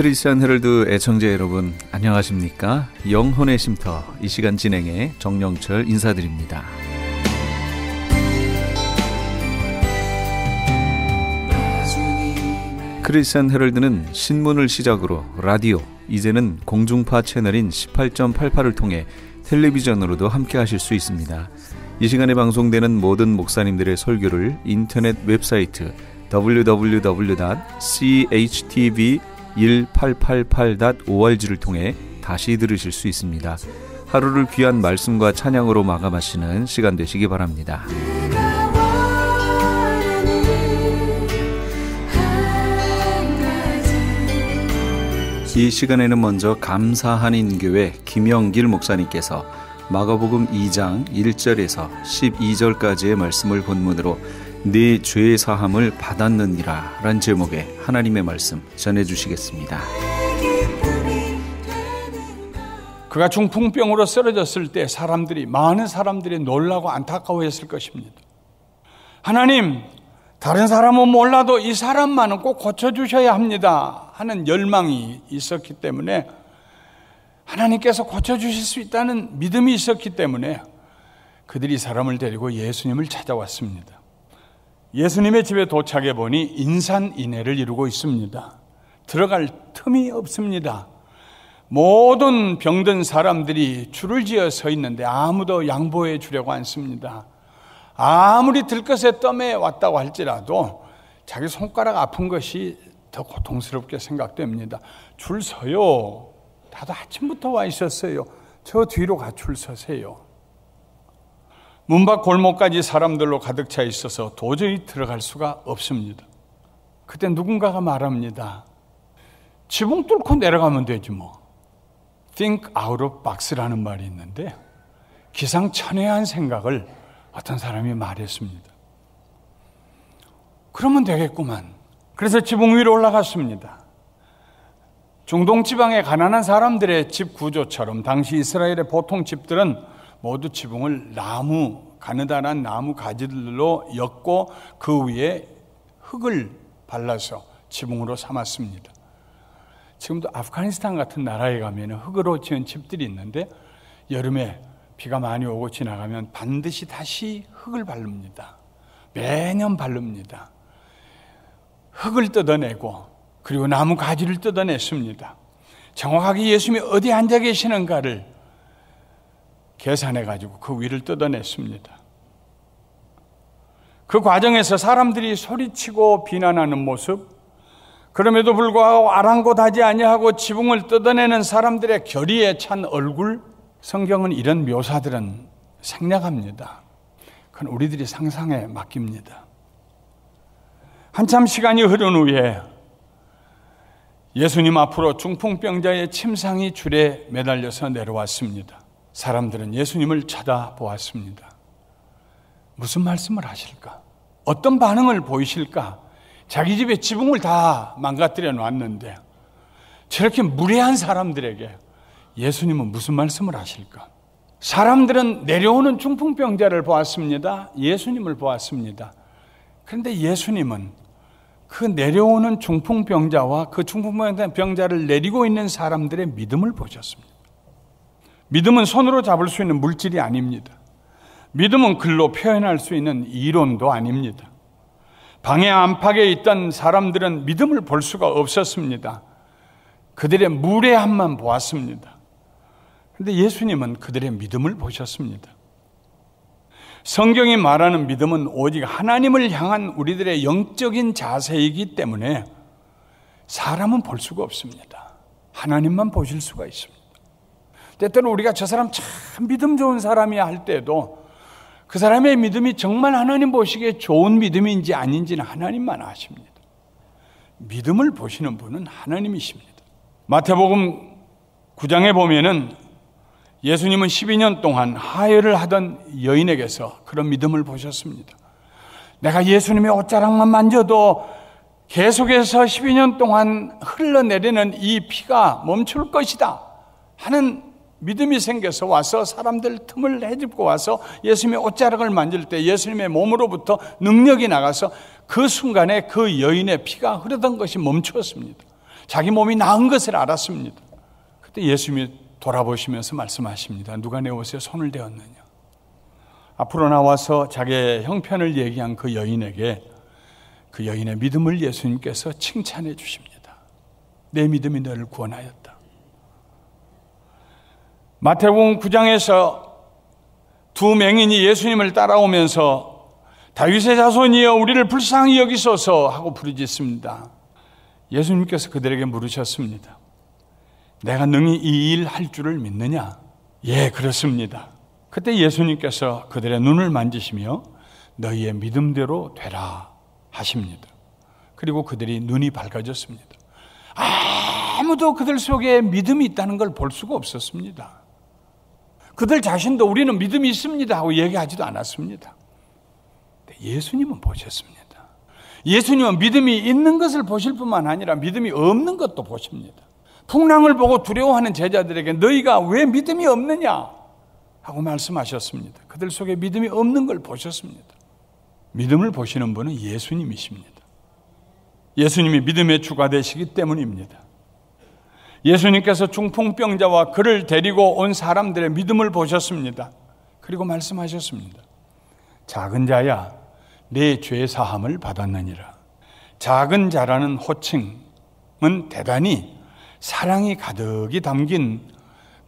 크리스천 헤럴드 애청자 여러분 안녕하십니까? 영혼의 쉼터 이 시간 진행해 정영철 인사드립니다. 크리스천 헤럴드는 신문을 시작으로 라디오, 이제는 공중파 채널인 18.88을 통해 텔레비전으로도 함께 하실 수 있습니다. 이 시간에 방송되는 모든 목사님들의 설교를 인터넷 웹사이트 www.chtv1888.org를 통해 다시 들으실 수 있습니다. 하루를 귀한 말씀과 찬양으로 마감하시는 시간 되시기 바랍니다. 이 시간에는 먼저 감사한인교회 김영길 목사님께서 마가복음 2장 1절에서 12절까지의 말씀을 본문으로 네 죄의 사함을 받았느니라 라는 제목의 하나님의 말씀 전해주시겠습니다. 그가 중풍병으로 쓰러졌을 때 많은 사람들이 놀라고 안타까워했을 것입니다. 하나님, 다른 사람은 몰라도 이 사람만은 꼭 고쳐주셔야 합니다 하는 열망이 있었기 때문에, 하나님께서 고쳐주실 수 있다는 믿음이 있었기 때문에 그들이 사람을 데리고 예수님을 찾아왔습니다. 예수님의 집에 도착해 보니 인산인해를 이루고 있습니다. 들어갈 틈이 없습니다. 모든 병든 사람들이 줄을 지어 서 있는데 아무도 양보해 주려고 않습니다. 아무리 들것에 뜸에 왔다고 할지라도 자기 손가락 아픈 것이 더 고통스럽게 생각됩니다. 줄 서요. 다들 아침부터 와 있었어요. 저 뒤로 가 줄 서세요. 문 밖 골목까지 사람들로 가득 차 있어서 도저히 들어갈 수가 없습니다. 그때 누군가가 말합니다. 지붕 뚫고 내려가면 되지 뭐. Think out of box라는 말이 있는데, 기상천외한 생각을 어떤 사람이 말했습니다. 그러면 되겠구만. 그래서 지붕 위로 올라갔습니다. 중동 지방의 가난한 사람들의 집 구조처럼 당시 이스라엘의 보통 집들은 모두 지붕을 가느다란 나무 가지들로 엮고 그 위에 흙을 발라서 지붕으로 삼았습니다. 지금도 아프가니스탄 같은 나라에 가면 흙으로 지은 집들이 있는데, 여름에 비가 많이 오고 지나가면 반드시 다시 흙을 바릅니다. 매년 바릅니다. 흙을 뜯어내고 그리고 나무 가지를 뜯어냈습니다. 정확하게 예수님이 어디 앉아 계시는가를 계산해가지고 그 위를 뜯어냈습니다. 그 과정에서 사람들이 소리치고 비난하는 모습, 그럼에도 불구하고 아랑곳하지 아니하고 지붕을 뜯어내는 사람들의 결의에 찬 얼굴, 성경은 이런 묘사들은 생략합니다. 그건 우리들이 상상에 맡깁니다. 한참 시간이 흐른 후에 예수님 앞으로 중풍병자의 침상이 줄에 매달려서 내려왔습니다. 사람들은 예수님을 쳐다보았습니다. 무슨 말씀을 하실까? 어떤 반응을 보이실까? 자기 집에 지붕을 다 망가뜨려 놨는데 저렇게 무례한 사람들에게 예수님은 무슨 말씀을 하실까? 사람들은 내려오는 중풍병자를 보았습니다. 예수님을 보았습니다. 그런데 예수님은 그 내려오는 중풍병자와 그 중풍병자를 내리고 있는 사람들의 믿음을 보셨습니다. 믿음은 손으로 잡을 수 있는 물질이 아닙니다. 믿음은 글로 표현할 수 있는 이론도 아닙니다. 방의 안팎에 있던 사람들은 믿음을 볼 수가 없었습니다. 그들의 무례함만 보았습니다. 그런데 예수님은 그들의 믿음을 보셨습니다. 성경이 말하는 믿음은 오직 하나님을 향한 우리들의 영적인 자세이기 때문에 사람은 볼 수가 없습니다. 하나님만 보실 수가 있습니다. 때때로 우리가 저 사람 참 믿음 좋은 사람이야 할 때도 그 사람의 믿음이 정말 하나님 보시기에 좋은 믿음인지 아닌지는 하나님만 아십니다. 믿음을 보시는 분은 하나님이십니다. 마태복음 9장에 보면은 예수님은 12년 동안 하혈을 하던 여인에게서 그런 믿음을 보셨습니다. 내가 예수님의 옷자락만 만져도 계속해서 12년 동안 흘러내리는 이 피가 멈출 것이다 하는 믿음이 생겨서 와서 사람들 틈을 헤집고 와서 예수님의 옷자락을 만질 때 예수님의 몸으로부터 능력이 나가서 그 순간에 그 여인의 피가 흐르던 것이 멈추었습니다. 자기 몸이 나은 것을 알았습니다. 그때 예수님이 돌아보시면서 말씀하십니다. 누가 내 옷에 손을 대었느냐. 앞으로 나와서 자기의 형편을 얘기한 그 여인에게 그 여인의 믿음을 예수님께서 칭찬해 주십니다. 내 믿음이 너를 구원하였다. 마태복음 9장에서 두 맹인이 예수님을 따라오면서 다윗의 자손이여 우리를 불쌍히 여기소서 하고 부르짖습니다. 예수님께서 그들에게 물으셨습니다. 내가 능히 이 일 할 줄을 믿느냐? 예, 그렇습니다. 그때 예수님께서 그들의 눈을 만지시며 너희의 믿음대로 되라 하십니다. 그리고 그들이 눈이 밝아졌습니다. 아무도 그들 속에 믿음이 있다는 걸 볼 수가 없었습니다. 그들 자신도 우리는 믿음이 있습니다 하고 얘기하지도 않았습니다. 예수님은 보셨습니다. 예수님은 믿음이 있는 것을 보실 뿐만 아니라 믿음이 없는 것도 보십니다. 풍랑을 보고 두려워하는 제자들에게 너희가 왜 믿음이 없느냐 하고 말씀하셨습니다. 그들 속에 믿음이 없는 걸 보셨습니다. 믿음을 보시는 분은 예수님이십니다. 예수님이 믿음의 주가 되시기 때문입니다. 예수님께서 중풍병자와 그를 데리고 온 사람들의 믿음을 보셨습니다. 그리고 말씀하셨습니다. 작은 자야, 내 죄 사함을 받았느니라. 작은 자라는 호칭은 대단히 사랑이 가득히 담긴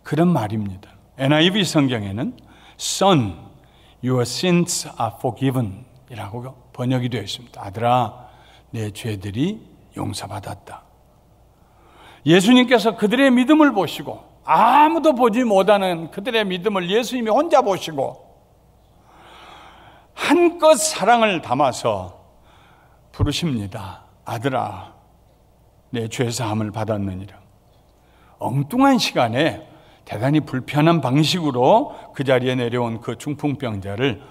그런 말입니다. NIV 성경에는 Son, your sins are forgiven 이라고 번역이 되어 있습니다. 아들아, 내 죄들이 용서받았다. 예수님께서 그들의 믿음을 보시고 아무도 보지 못하는 그들의 믿음을 예수님이 혼자 보시고 한껏 사랑을 담아서 부르십니다. 아들아, 내 죄사함을 받았느니라. 엉뚱한 시간에 대단히 불편한 방식으로 그 자리에 내려온 그 중풍병자를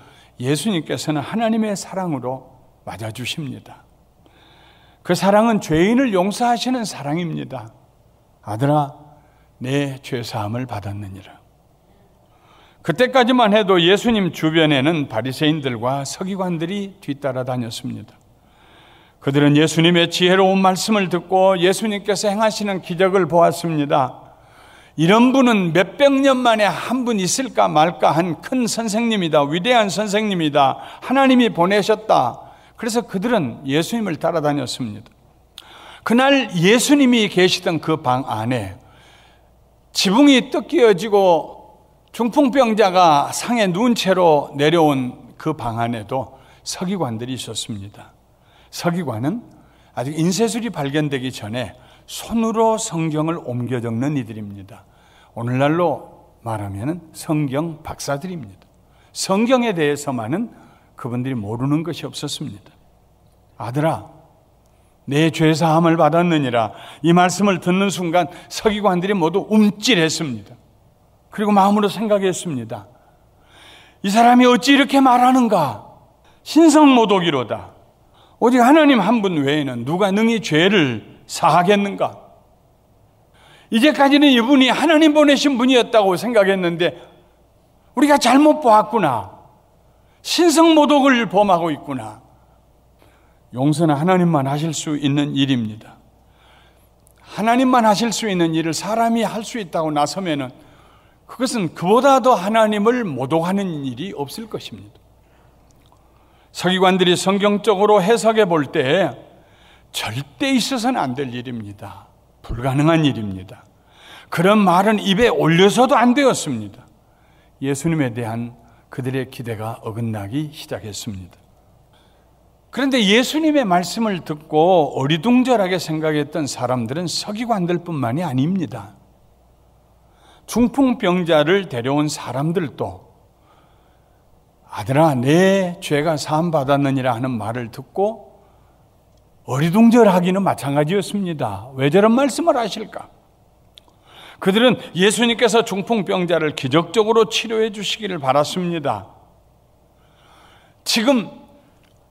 예수님께서는 하나님의 사랑으로 맞아주십니다. 그 사랑은 죄인을 용서하시는 사랑입니다. 아들아, 내 죄사함을 받았느니라. 그때까지만 해도 예수님 주변에는 바리새인들과 서기관들이 뒤따라 다녔습니다. 그들은 예수님의 지혜로운 말씀을 듣고 예수님께서 행하시는 기적을 보았습니다. 이런 분은 몇백 년 만에 한 분 있을까 말까 한 큰 선생님이다. 위대한 선생님이다. 하나님이 보내셨다. 그래서 그들은 예수님을 따라다녔습니다. 그날 예수님이 계시던 그 방 안에 지붕이 뜯겨지고 중풍병자가 상에 누운 채로 내려온 그 방 안에도 서기관들이 있었습니다. 서기관은 아직 인쇄술이 발견되기 전에 손으로 성경을 옮겨 적는 이들입니다. 오늘날로 말하면 성경 박사들입니다. 성경에 대해서만은 그분들이 모르는 것이 없었습니다. 아들아, 내 죄사함을 받았느니라. 이 말씀을 듣는 순간 서기관들이 모두 움찔했습니다. 그리고 마음으로 생각했습니다. 이 사람이 어찌 이렇게 말하는가? 신성모독이로다. 오직 하나님 한 분 외에는 누가 능히 죄를 사하겠는가? 이제까지는 이분이 하나님 보내신 분이었다고 생각했는데 우리가 잘못 보았구나. 신성모독을 범하고 있구나. 용서는 하나님만 하실 수 있는 일입니다. 하나님만 하실 수 있는 일을 사람이 할 수 있다고 나서면은 그것은 그보다 더 하나님을 모독하는 일이 없을 것입니다. 서기관들이 성경적으로 해석해 볼 때 절대 있어서는 안 될 일입니다. 불가능한 일입니다. 그런 말은 입에 올려서도 안 되었습니다. 예수님에 대한 그들의 기대가 어긋나기 시작했습니다. 그런데 예수님의 말씀을 듣고 어리둥절하게 생각했던 사람들은 서기관들뿐만이 아닙니다. 중풍병자를 데려온 사람들도 아들아, 내 죄가 사함받았느니라 하는 말을 듣고 어리둥절하기는 마찬가지였습니다. 왜 저런 말씀을 하실까? 그들은 예수님께서 중풍병자를 기적적으로 치료해 주시기를 바랐습니다. 지금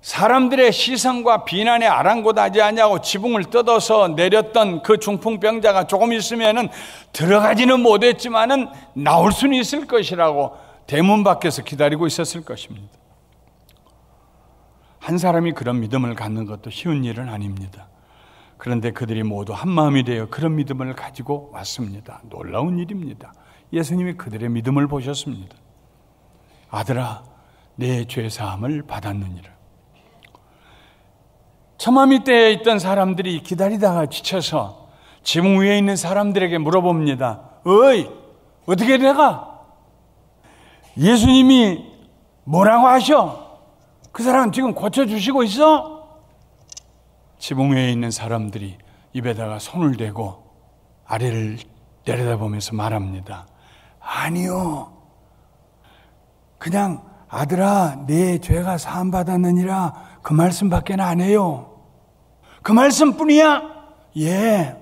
사람들의 시선과 비난에 아랑곳하지 않냐고 지붕을 뜯어서 내렸던 그 중풍병자가 조금 있으면은 들어가지는 못했지만은 나올 수는 있을 것이라고 대문 밖에서 기다리고 있었을 것입니다. 한 사람이 그런 믿음을 갖는 것도 쉬운 일은 아닙니다. 그런데 그들이 모두 한마음이 되어 그런 믿음을 가지고 왔습니다. 놀라운 일입니다. 예수님이 그들의 믿음을 보셨습니다. 아들아, 내 죄사함을 받았느니라. 처마 밑에 있던 사람들이 기다리다가 지쳐서 지붕 위에 있는 사람들에게 물어봅니다. 어이, 어떻게 돼가? 예수님이 뭐라고 하셔? 그 사람 지금 고쳐주시고 있어? 지붕 위에 있는 사람들이 입에다가 손을 대고 아래를 내려다보면서 말합니다. 아니요, 그냥 아들아, 내 죄가 사함받았느니라 그 말씀밖에 안 해요. 그 말씀뿐이야? 예.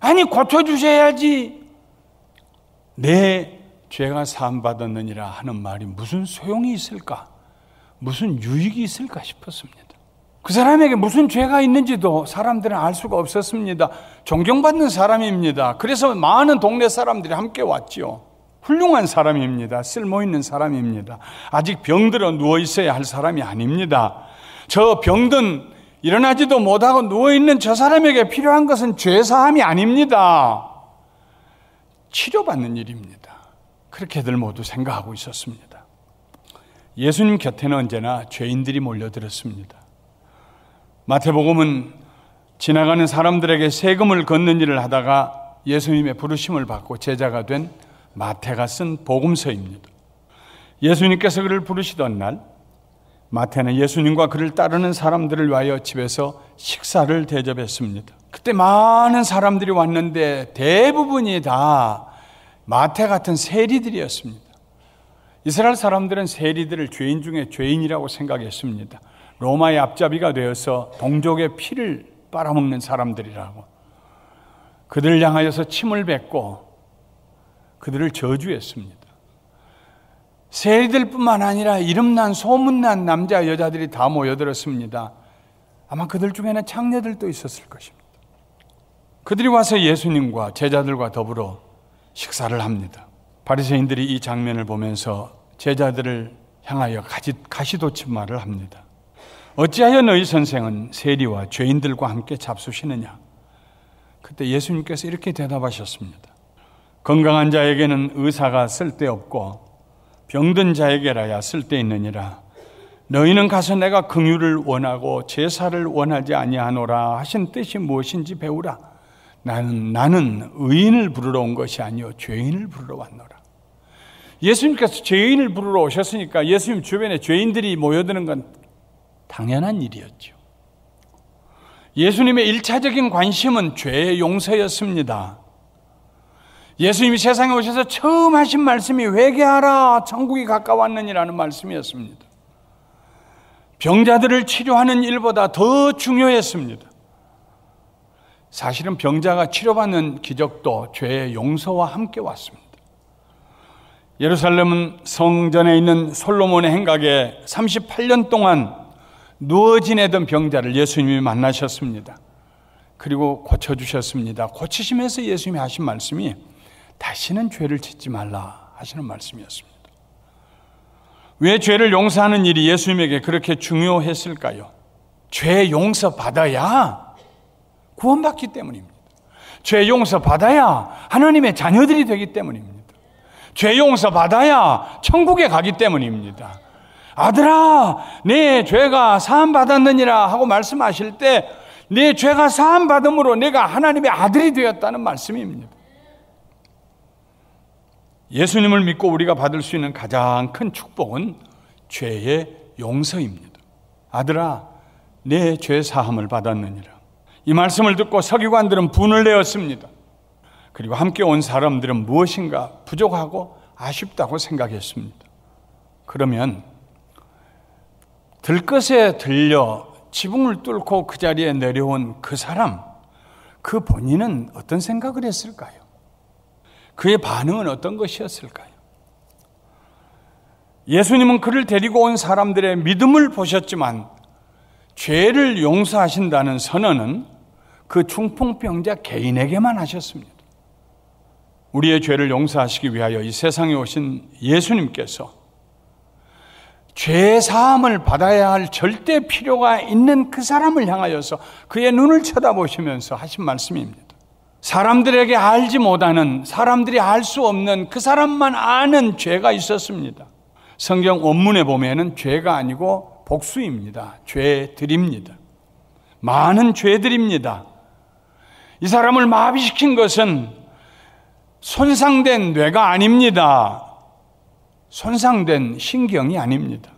아니, 고쳐주셔야지. 내 죄가 사함받았느니라 하는 말이 무슨 소용이 있을까? 무슨 유익이 있을까 싶었습니다. 그 사람에게 무슨 죄가 있는지도 사람들은 알 수가 없었습니다. 존경받는 사람입니다. 그래서 많은 동네 사람들이 함께 왔죠. 훌륭한 사람입니다. 쓸모있는 사람입니다. 아직 병들어 누워있어야 할 사람이 아닙니다. 저 병든 일어나지도 못하고 누워있는 저 사람에게 필요한 것은 죄사함이 아닙니다. 치료받는 일입니다. 그렇게들 모두 생각하고 있었습니다. 예수님 곁에는 언제나 죄인들이 몰려들었습니다. 마태복음은 지나가는 사람들에게 세금을 걷는 일을 하다가 예수님의 부르심을 받고 제자가 된 마태가 쓴 복음서입니다. 예수님께서 그를 부르시던 날, 마태는 예수님과 그를 따르는 사람들을 위하여 집에서 식사를 대접했습니다. 그때 많은 사람들이 왔는데 대부분이 다 마태 같은 세리들이었습니다. 이스라엘 사람들은 세리들을 죄인 중에 죄인이라고 생각했습니다. 로마의 앞잡이가 되어서 동족의 피를 빨아먹는 사람들이라고. 그들을 향하여서 침을 뱉고 그들을 저주했습니다. 세리들뿐만 아니라 이름난 소문난 남자 여자들이 다 모여들었습니다. 아마 그들 중에는 창녀들도 있었을 것입니다. 그들이 와서 예수님과 제자들과 더불어 식사를 합니다. 바리새인들이 이 장면을 보면서 제자들을 향하여 가시돋친 말을 합니다. 어찌하여 너희 선생은 세리와 죄인들과 함께 잡수시느냐? 그때 예수님께서 이렇게 대답하셨습니다. 건강한 자에게는 의사가 쓸데없고 병든 자에게라야 쓸데있느니라. 너희는 가서 내가 긍휼을 원하고 제사를 원하지 아니하노라 하신 뜻이 무엇인지 배우라. 나는 의인을 부르러 온 것이 아니요 죄인을 부르러 왔노라. 예수님께서 죄인을 부르러 오셨으니까 예수님 주변에 죄인들이 모여드는 건 당연한 일이었죠. 예수님의 1차적인 관심은 죄의 용서였습니다. 예수님이 세상에 오셔서 처음 하신 말씀이 회개하라, 천국이 가까웠느니라는 말씀이었습니다. 병자들을 치료하는 일보다 더 중요했습니다. 사실은 병자가 치료받는 기적도 죄의 용서와 함께 왔습니다. 예루살렘은 성전에 있는 솔로몬의 행각에 38년 동안 누워 지내던 병자를 예수님이 만나셨습니다. 그리고 고쳐주셨습니다. 고치시면서 예수님이 하신 말씀이 다시는 죄를 짓지 말라 하시는 말씀이었습니다. 왜 죄를 용서하는 일이 예수님에게 그렇게 중요했을까요? 죄 용서 받아야 구원받기 때문입니다. 죄 용서 받아야 하나님의 자녀들이 되기 때문입니다. 죄 용서 받아야 천국에 가기 때문입니다. 아들아, 내 죄가 사함 받았느니라 하고 말씀하실 때 내 죄가 사함 받음으로 내가 하나님의 아들이 되었다는 말씀입니다. 예수님을 믿고 우리가 받을 수 있는 가장 큰 축복은 죄의 용서입니다. 아들아, 내 죄 사함을 받았느니라. 이 말씀을 듣고 서기관들은 분을 내었습니다. 그리고 함께 온 사람들은 무엇인가 부족하고 아쉽다고 생각했습니다. 그러면 들것에 들려 지붕을 뚫고 그 자리에 내려온 그 사람, 그 본인은 어떤 생각을 했을까요? 그의 반응은 어떤 것이었을까요? 예수님은 그를 데리고 온 사람들의 믿음을 보셨지만 죄를 용서하신다는 선언은 그 중풍병자 개인에게만 하셨습니다. 우리의 죄를 용서하시기 위하여 이 세상에 오신 예수님께서 죄 사함을 받아야 할 절대 필요가 있는 그 사람을 향하여서 그의 눈을 쳐다보시면서 하신 말씀입니다. 사람들에게 알지 못하는, 사람들이 알 수 없는 그 사람만 아는 죄가 있었습니다. 성경 원문에 보면은 죄가 아니고 복수입니다. 죄들입니다. 많은 죄들입니다. 이 사람을 마비시킨 것은 손상된 뇌가 아닙니다. 손상된 신경이 아닙니다.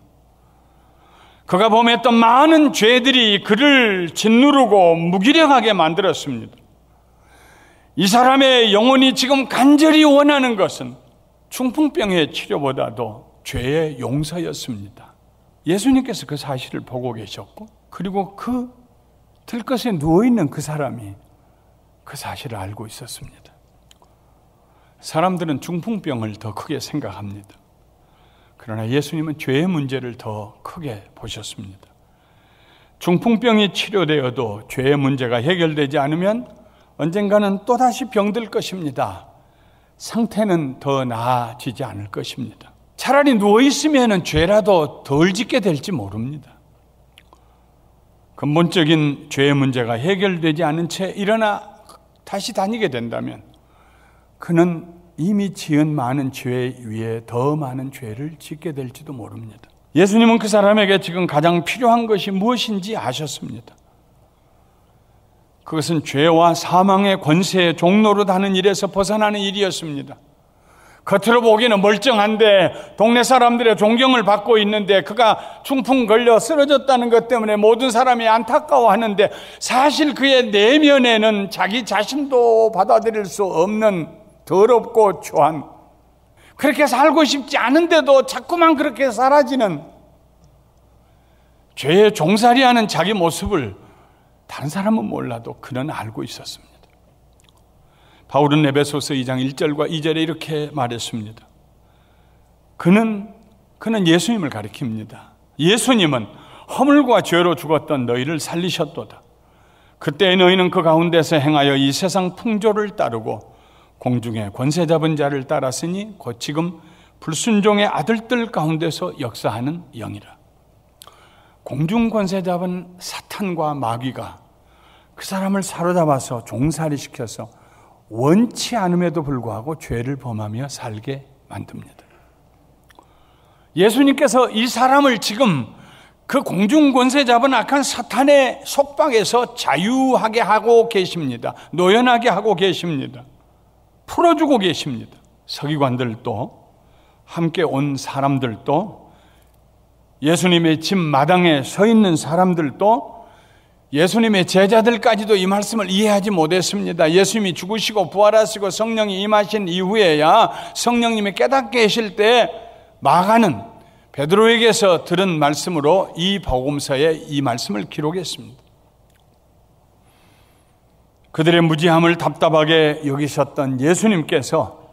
그가 범했던 많은 죄들이 그를 짓누르고 무기력하게 만들었습니다. 이 사람의 영혼이 지금 간절히 원하는 것은 중풍병의 치료보다도 죄의 용서였습니다. 예수님께서 그 사실을 보고 계셨고, 그리고 그 들것에 누워있는 그 사람이 그 사실을 알고 있었습니다. 사람들은 중풍병을 더 크게 생각합니다. 그러나 예수님은 죄의 문제를 더 크게 보셨습니다. 중풍병이 치료되어도 죄의 문제가 해결되지 않으면 언젠가는 또다시 병들 것입니다. 상태는 더 나아지지 않을 것입니다. 차라리 누워있으면 죄라도 덜 짓게 될지 모릅니다. 근본적인 죄의 문제가 해결되지 않은 채 일어나 다시 다니게 된다면 그는 이미 지은 많은 죄 위에 더 많은 죄를 짓게 될지도 모릅니다. 예수님은 그 사람에게 지금 가장 필요한 것이 무엇인지 아셨습니다. 그것은 죄와 사망의 권세의 종로로 다는 일에서 벗어나는 일이었습니다. 겉으로 보기에는 멀쩡한데 동네 사람들의 존경을 받고 있는데 그가 중풍 걸려 쓰러졌다는 것 때문에 모든 사람이 안타까워하는데 사실 그의 내면에는 자기 자신도 받아들일 수 없는 더럽고 초한, 그렇게 살고 싶지 않은데도 자꾸만 그렇게 사라지는 죄에 종살이하는 자기 모습을 다른 사람은 몰라도 그는 알고 있었습니다. 바울은 에베소서 2장 1절과 2절에 이렇게 말했습니다. 그는 예수님을 가리킵니다. 예수님은 허물과 죄로 죽었던 너희를 살리셨도다. 그때 너희는 그 가운데서 행하여 이 세상 풍조를 따르고 공중에 권세 잡은 자를 따랐으니 곧 지금 불순종의 아들들 가운데서 역사하는 영이라. 공중 권세 잡은 사탄과 마귀가 그 사람을 사로잡아서 종살이 시켜서 원치 않음에도 불구하고 죄를 범하며 살게 만듭니다. 예수님께서 이 사람을 지금 그 공중 권세 잡은 악한 사탄의 속박에서 자유하게 하고 계십니다. 노연하게 하고 계십니다. 풀어주고 계십니다. 서기관들도 함께 온 사람들도 예수님의 집 마당에 서 있는 사람들도 예수님의 제자들까지도 이 말씀을 이해하지 못했습니다. 예수님이 죽으시고 부활하시고 성령이 임하신 이후에야 성령님이 깨닫게 하실 때 마가는 베드로에게서 들은 말씀으로 이 복음서에 이 말씀을 기록했습니다. 그들의 무지함을 답답하게 여기셨던 예수님께서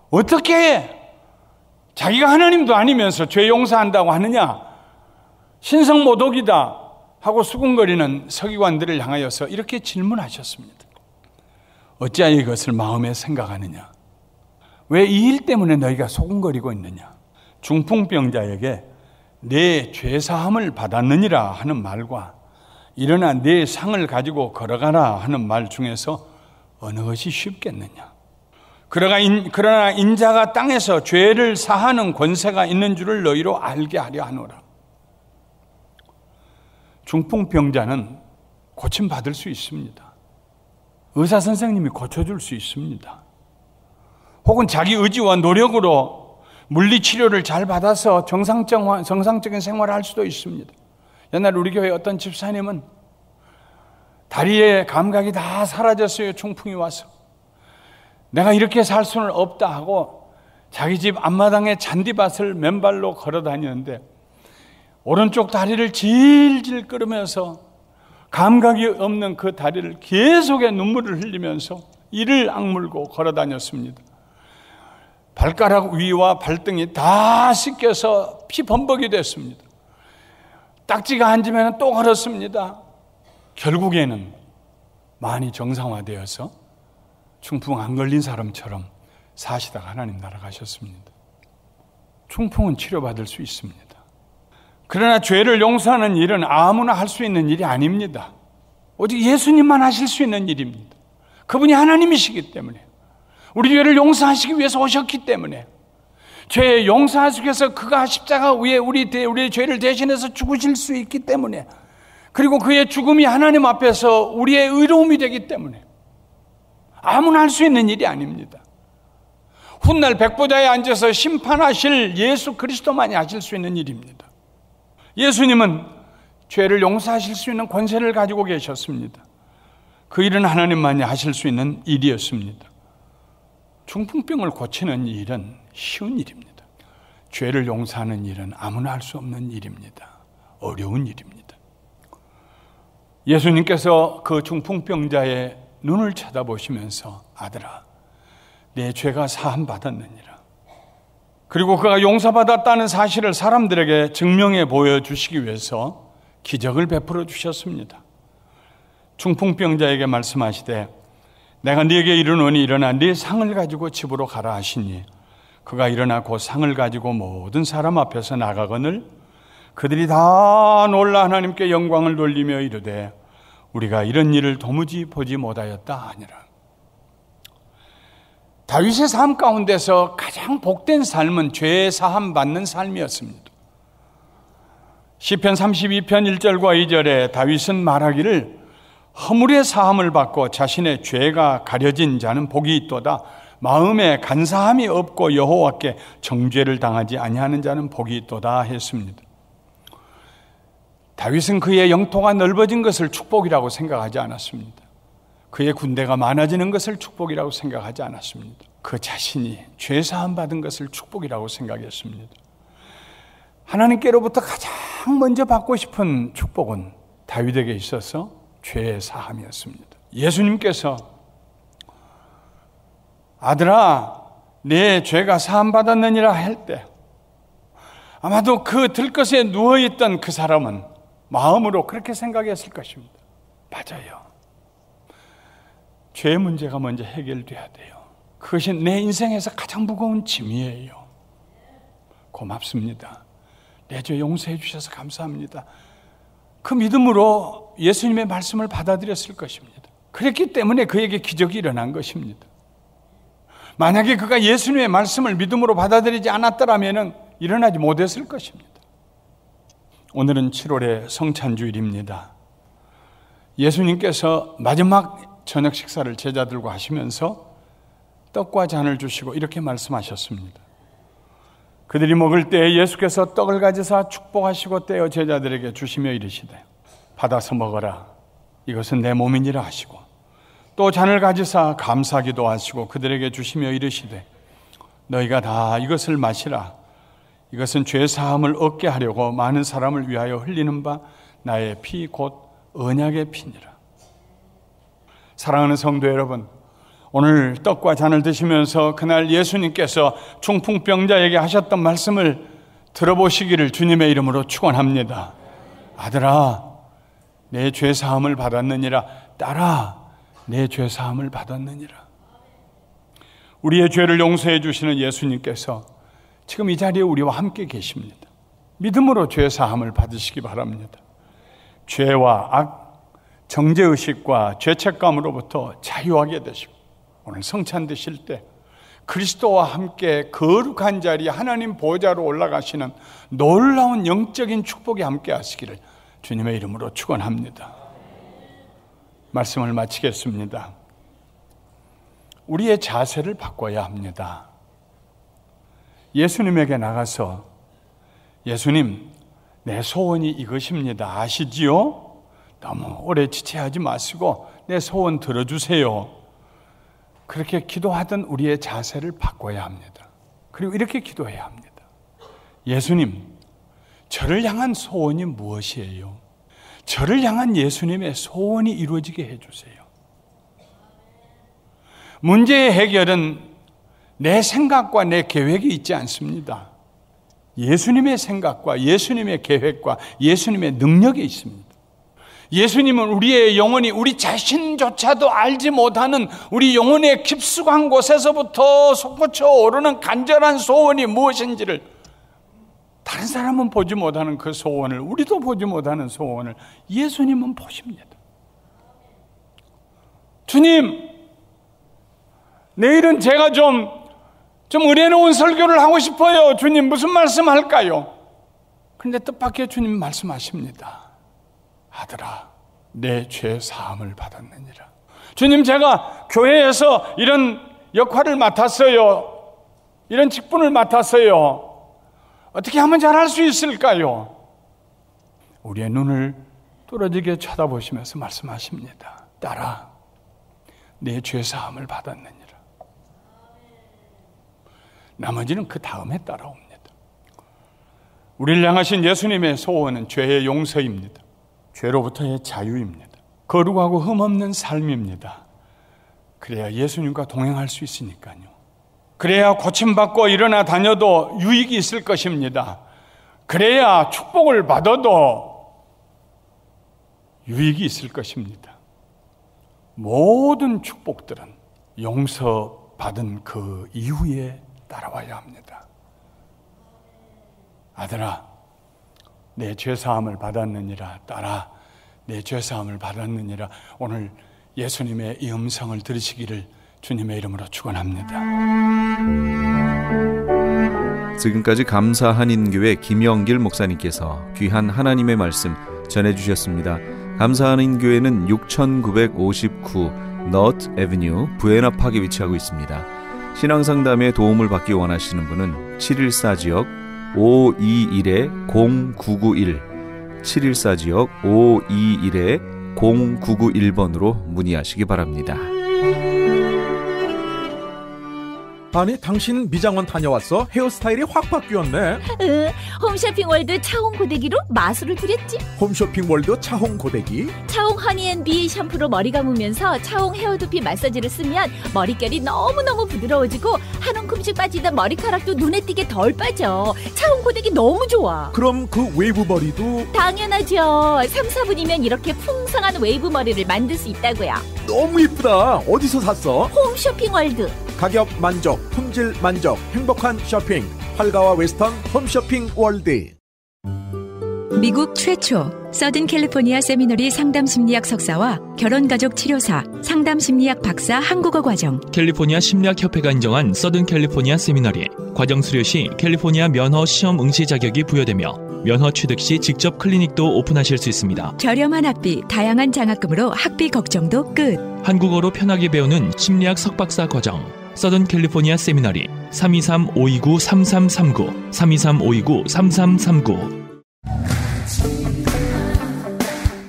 어떻게 자기가 하나님도 아니면서 죄 용서한다고 하느냐, 신성모독이다 하고 수군거리는 서기관들을 향하여서 이렇게 질문하셨습니다. 어찌하여 이것을 마음에 생각하느냐? 왜 이 일 때문에 너희가 수군거리고 있느냐? 중풍병자에게 내 죄사함을 받았느니라 하는 말과 일어나 내 상을 가지고 걸어가라 하는 말 중에서 어느 것이 쉽겠느냐? 그러나 인자가 땅에서 죄를 사하는 권세가 있는 줄을 너희로 알게 하려 하노라. 중풍병자는 고침받을 수 있습니다. 의사 선생님이 고쳐줄 수 있습니다. 혹은 자기 의지와 노력으로 물리치료를 잘 받아서 정상적인 생활을 할 수도 있습니다. 옛날 우리 교회 어떤 집사님은 다리에 감각이 다 사라졌어요. 중풍이 와서. 내가 이렇게 살 수는 없다 하고 자기 집 앞마당에 잔디밭을 맨발로 걸어 다니는데 오른쪽 다리를 질질 끓으면서 감각이 없는 그 다리를 계속의 눈물을 흘리면서 이를 악물고 걸어 다녔습니다. 발가락 위와 발등이 다 씻겨서 피 범벅이 됐습니다. 딱지가 앉으면 또 걸었습니다. 결국에는 많이 정상화되어서 중풍 안 걸린 사람처럼 사시다가 하나님 나라 가셨습니다. 중풍은 치료받을 수 있습니다. 그러나 죄를 용서하는 일은 아무나 할 수 있는 일이 아닙니다. 오직 예수님만 하실 수 있는 일입니다. 그분이 하나님이시기 때문에, 우리 죄를 용서하시기 위해서 오셨기 때문에, 죄 용서하시기 위해서 그가 십자가 위에 우리의 죄를 대신해서 죽으실 수 있기 때문에, 그리고 그의 죽음이 하나님 앞에서 우리의 의로움이 되기 때문에 아무나 할 수 있는 일이 아닙니다. 훗날 백보자에 앉아서 심판하실 예수 그리스도만이 하실 수 있는 일입니다. 예수님은 죄를 용서하실 수 있는 권세를 가지고 계셨습니다. 그 일은 하나님만이 하실 수 있는 일이었습니다. 중풍병을 고치는 일은 쉬운 일입니다. 죄를 용서하는 일은 아무나 할 수 없는 일입니다. 어려운 일입니다. 예수님께서 그 중풍병자의 눈을 쳐다보시면서 아들아, 내 죄가 사함 받았느니라. 그리고 그가 용서받았다는 사실을 사람들에게 증명해 보여주시기 위해서 기적을 베풀어 주셨습니다. 중풍병자에게 말씀하시되 내가 네게 이르노니 일어나 네 상을 가지고 집으로 가라 하시니 그가 일어나 그 상을 가지고 모든 사람 앞에서 나가거늘 그들이 다 놀라 하나님께 영광을 돌리며 이르되 우리가 이런 일을 도무지 보지 못하였다 하니라. 다윗의 삶 가운데서 가장 복된 삶은 죄 사함 받는 삶이었습니다. 시편 32편 1절과 2절에 다윗은 말하기를 허물의 사함을 받고 자신의 죄가 가려진 자는 복이 있도다. 마음에 간사함이 없고 여호와께 정죄를 당하지 아니하는 자는 복이 있도다 했습니다. 다윗은 그의 영토가 넓어진 것을 축복이라고 생각하지 않았습니다. 그의 군대가 많아지는 것을 축복이라고 생각하지 않았습니다. 그 자신이 죄 사함 받은 것을 축복이라고 생각했습니다. 하나님께로부터 가장 먼저 받고 싶은 축복은 다윗에게 있어서 죄 사함이었습니다. 예수님께서 아들아 내 죄가 사함 받았느니라 할 때 아마도 그 들것에 누워있던 그 사람은 마음으로 그렇게 생각했을 것입니다. 맞아요. 죄의 문제가 먼저 해결돼야 돼요. 그것이 내 인생에서 가장 무거운 짐이에요. 고맙습니다. 내 죄 용서해 주셔서 감사합니다. 그 믿음으로 예수님의 말씀을 받아들였을 것입니다. 그랬기 때문에 그에게 기적이 일어난 것입니다. 만약에 그가 예수님의 말씀을 믿음으로 받아들이지 않았더라면 일어나지 못했을 것입니다. 오늘은 7월의 성찬주일입니다. 예수님께서 마지막 저녁 식사를 제자들과 하시면서 떡과 잔을 주시고 이렇게 말씀하셨습니다. 그들이 먹을 때 예수께서 떡을 가지사 축복하시고 떼어 제자들에게 주시며 이르시되 받아서 먹어라 이것은 내 몸이니라 하시고 또 잔을 가지사 감사기도 하시고 그들에게 주시며 이르시되 너희가 다 이것을 마시라 이것은 죄 사함을 얻게 하려고 많은 사람을 위하여 흘리는 바 나의 피 곧 언약의 피니라. 사랑하는 성도 여러분, 오늘 떡과 잔을 드시면서 그날 예수님께서 중풍병자에게 하셨던 말씀을 들어보시기를 주님의 이름으로 축원합니다. 아들아 내 죄 사함을 받았느니라. 딸아 내 죄 사함을 받았느니라. 우리의 죄를 용서해 주시는 예수님께서 지금 이 자리에 우리와 함께 계십니다. 믿음으로 죄 사함을 받으시기 바랍니다. 죄와 악, 정죄의식과 죄책감으로부터 자유하게 되시고 오늘 성찬 드실 때 그리스도와 함께 거룩한 자리에 하나님 보좌로 올라가시는 놀라운 영적인 축복이 함께 하시기를 주님의 이름으로 축원합니다. 말씀을 마치겠습니다. 우리의 자세를 바꿔야 합니다. 예수님에게 나가서 예수님 내 소원이 이것입니다. 아시지요? 너무 오래 지체하지 마시고 내 소원 들어주세요. 그렇게 기도하던 우리의 자세를 바꿔야 합니다. 그리고 이렇게 기도해야 합니다. 예수님, 저를 향한 소원이 무엇이에요? 저를 향한 예수님의 소원이 이루어지게 해주세요. 문제의 해결은 내 생각과 내 계획이 있지 않습니다. 예수님의 생각과 예수님의 계획과 예수님의 능력이 있습니다. 예수님은 우리의 영혼이 우리 자신조차도 알지 못하는 우리 영혼의 깊숙한 곳에서부터 솟구쳐 오르는 간절한 소원이 무엇인지를 다른 사람은 보지 못하는 그 소원을, 우리도 보지 못하는 소원을 예수님은 보십니다. 주님, 내일은 제가 좀 은혜로운 설교를 하고 싶어요. 주님, 무슨 말씀 할까요? 그런데 뜻밖의 주님 말씀하십니다. 아들아, 내 죄 사함을 받았느니라. 주님, 제가 교회에서 이런 역할을 맡았어요. 이런 직분을 맡았어요. 어떻게 하면 잘할 수 있을까요? 우리의 눈을 뚫어지게 쳐다보시면서 말씀하십니다. 딸아, 내 죄 사함을 받았느니라. 나머지는 그 다음에 따라옵니다. 우리를 향하신 예수님의 소원은 죄의 용서입니다. 죄로부터의 자유입니다. 거룩하고 흠없는 삶입니다. 그래야 예수님과 동행할 수 있으니까요. 그래야 고침받고 일어나 다녀도 유익이 있을 것입니다. 그래야 축복을 받아도 유익이 있을 것입니다. 모든 축복들은 용서받은 그 이후에 따라와야 합니다. 아들아, 내 죄사함을 받았느니라. 딸아, 내 죄사함을 받았느니라. 오늘 예수님의 이 음성을 들으시기를 주님의 이름으로 축원합니다. 지금까지 감사 한인교회 김영길 목사님께서 귀한 하나님의 말씀 전해주셨습니다. 감사 한인교회는 6959 너트 애비뉴 부에나팍에 위치하고 있습니다. 신앙상담에 도움을 받기 원하시는 분은 714지역 521-0991 714지역 521-0991번으로 문의하시기 바랍니다. 아니, 당신 미장원 다녀왔어? 헤어스타일이 확 바뀌었네. 홈쇼핑월드 차홍 고데기로 마술을 부렸지. 홈쇼핑월드 차홍 고데기? 차홍 허니앤비 샴푸로 머리 감으면서 차홍 헤어두피 마사지를 쓰면 머릿결이 너무너무 부드러워지고 한 움큼씩 빠지던 머리카락도 눈에 띄게 덜 빠져. 차홍 고데기 너무 좋아. 그럼 그 웨이브 머리도? 당연하죠. 3, 4분이면 이렇게 풍성한 웨이브 머리를 만들 수 있다고요. 너무 이쁘다. 어디서 샀어? 홈쇼핑월드. 가격 만족, 품질 만족, 행복한 쇼핑. 활가와 웨스턴 홈쇼핑 월드. 미국 최초 서든 캘리포니아 세미너리 상담심리학 석사와 결혼가족 치료사, 상담심리학 박사 한국어 과정. 캘리포니아 심리학협회가 인정한 서든 캘리포니아 세미너리. 과정 수료 시 캘리포니아 면허 시험 응시 자격이 부여되며 면허 취득 시 직접 클리닉도 오픈하실 수 있습니다. 저렴한 학비, 다양한 장학금으로 학비 걱정도 끝. 한국어로 편하게 배우는 심리학 석박사 과정. 서든 캘리포니아 세미너리 323-529-3339 323-529-3339.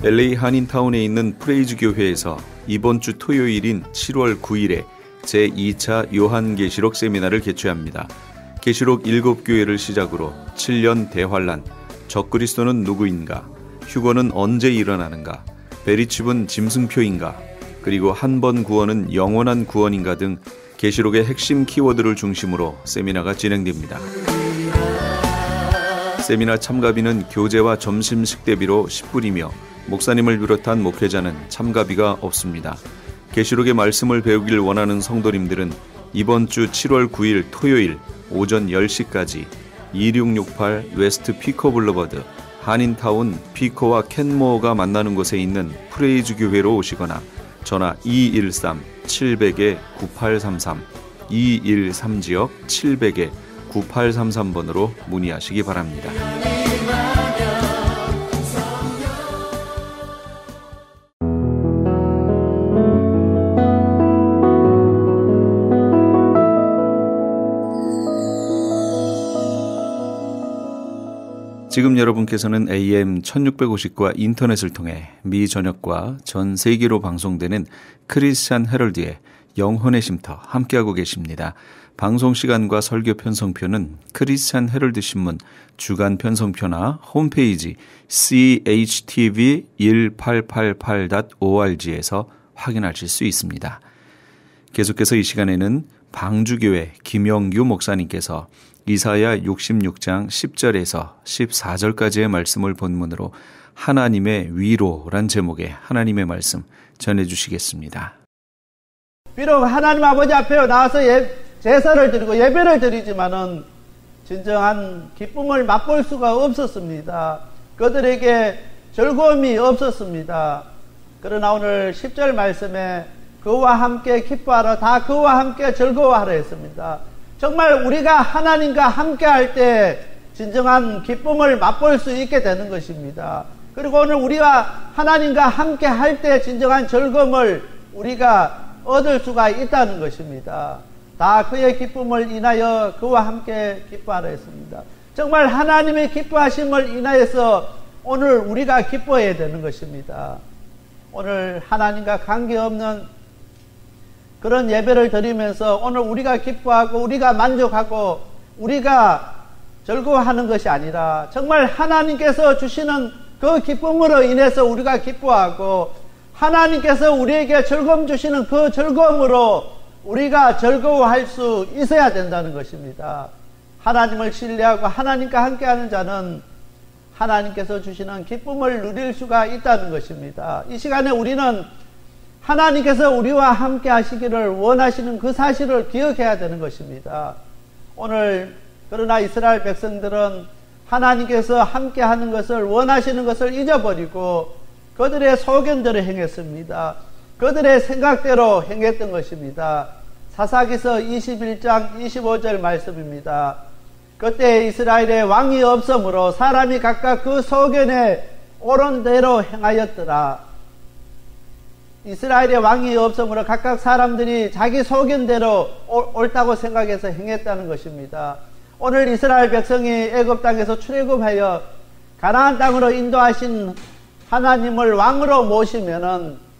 LA 한인타운에 있는 프레이즈 교회에서 이번 주 토요일인 7월 9일에 제2차 요한계시록 세미나를 개최합니다. 계시록 7교회를 시작으로 7년 대환란, 적그리스도는 누구인가, 휴거는 언제 일어나는가, 베리칩은 짐승표인가, 그리고 한 번 구원은 영원한 구원인가 등 계시록의 핵심 키워드를 중심으로 세미나가 진행됩니다. 세미나 참가비는 교재와 점심 식대비로 10불이며 목사님을 비롯한 목회자는 참가비가 없습니다. 계시록의 말씀을 배우길 원하는 성도님들은 이번 주 7월 9일 토요일 오전 10시까지 2668 웨스트 피코 블루버드 한인타운 피코와 켄모어가 만나는 곳에 있는 프레이즈 교회로 오시거나 전화 213-700-9833 213지역 700-9833번으로 문의하시기 바랍니다. 지금 여러분께서는 AM 1650과 인터넷을 통해 미 전역과 전 세계로 방송되는 크리스찬 헤럴드의 영혼의 쉼터 함께하고 계십니다. 방송 시간과 설교 편성표는 크리스찬 헤럴드 신문 주간 편성표나 홈페이지 chtv1888.org에서 확인하실 수 있습니다. 계속해서 이 시간에는 방주교회 김영규 목사님께서 이사야 66장 10절에서 14절까지의 말씀을 본문으로 하나님의 위로란 제목의 하나님의 말씀 전해주시겠습니다. 비록 하나님 아버지 앞에 나와서 제사를 드리고 예배를 드리지만은 진정한 기쁨을 맛볼 수가 없었습니다. 그들에게 즐거움이 없었습니다. 그러나 오늘 10절 말씀에 그와 함께 기뻐하라, 다 그와 함께 즐거워하라 했습니다. 정말 우리가 하나님과 함께 할 때 진정한 기쁨을 맛볼 수 있게 되는 것입니다. 그리고 오늘 우리가 하나님과 함께 할 때 진정한 즐거움을 우리가 얻을 수가 있다는 것입니다. 다 그의 기쁨을 인하여 그와 함께 기뻐하라 했습니다. 정말 하나님의 기뻐하심을 인하여서 오늘 우리가 기뻐해야 되는 것입니다. 오늘 하나님과 관계없는 그런 예배를 드리면서 오늘 우리가 기뻐하고 우리가 만족하고 우리가 즐거워하는 것이 아니라 정말 하나님께서 주시는 그 기쁨으로 인해서 우리가 기뻐하고 하나님께서 우리에게 즐거움 주시는 그 즐거움으로 우리가 즐거워할 수 있어야 된다는 것입니다. 하나님을 신뢰하고 하나님과 함께하는 자는 하나님께서 주시는 기쁨을 누릴 수가 있다는 것입니다. 이 시간에 우리는 하나님께서 우리와 함께 하시기를 원하시는 그 사실을 기억해야 되는 것입니다. 오늘 그러나 이스라엘 백성들은 하나님께서 함께 하는 것을 원하시는 것을 잊어버리고 그들의 소견대로 행했습니다. 그들의 생각대로 행했던 것입니다. 사사기서 21장 25절 말씀입니다. 그때 이스라엘에 왕이 없으므로 사람이 각각 그 소견에 옳은 대로 행하였더라. 이스라엘에 왕이 없으므로 각각 사람들이 자기 소견대로 옳다고 생각해서 행했다는 것입니다. 오늘 이스라엘 백성이 애굽 땅에서 출애굽하여 가나안 땅으로 인도하신 하나님을 왕으로 모시면은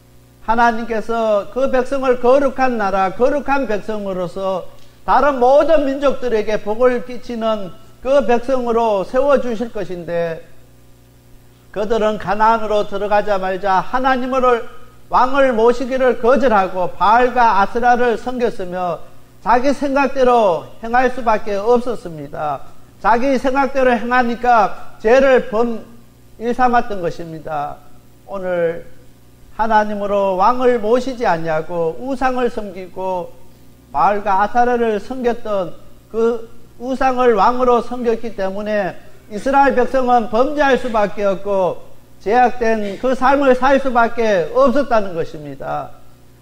하나님께서 그 백성을 거룩한 나라, 거룩한 백성으로서 다른 모든 민족들에게 복을 끼치는 그 백성으로 세워주실 것인데 그들은 가나안으로 들어가자마자 하나님을 왕을 모시기를 거절하고 바알과 아스라를 섬겼으며 자기 생각대로 행할 수밖에 없었습니다. 자기 생각대로 행하니까 죄를 일삼았던 것입니다. 오늘 하나님으로 왕을 모시지 않냐고 우상을 섬기고 바알과 아스라를 섬겼던 그 우상을 왕으로 섬겼기 때문에 이스라엘 백성은 범죄할 수밖에 없고 제약된 그 삶을 살 수밖에 없었다는 것입니다.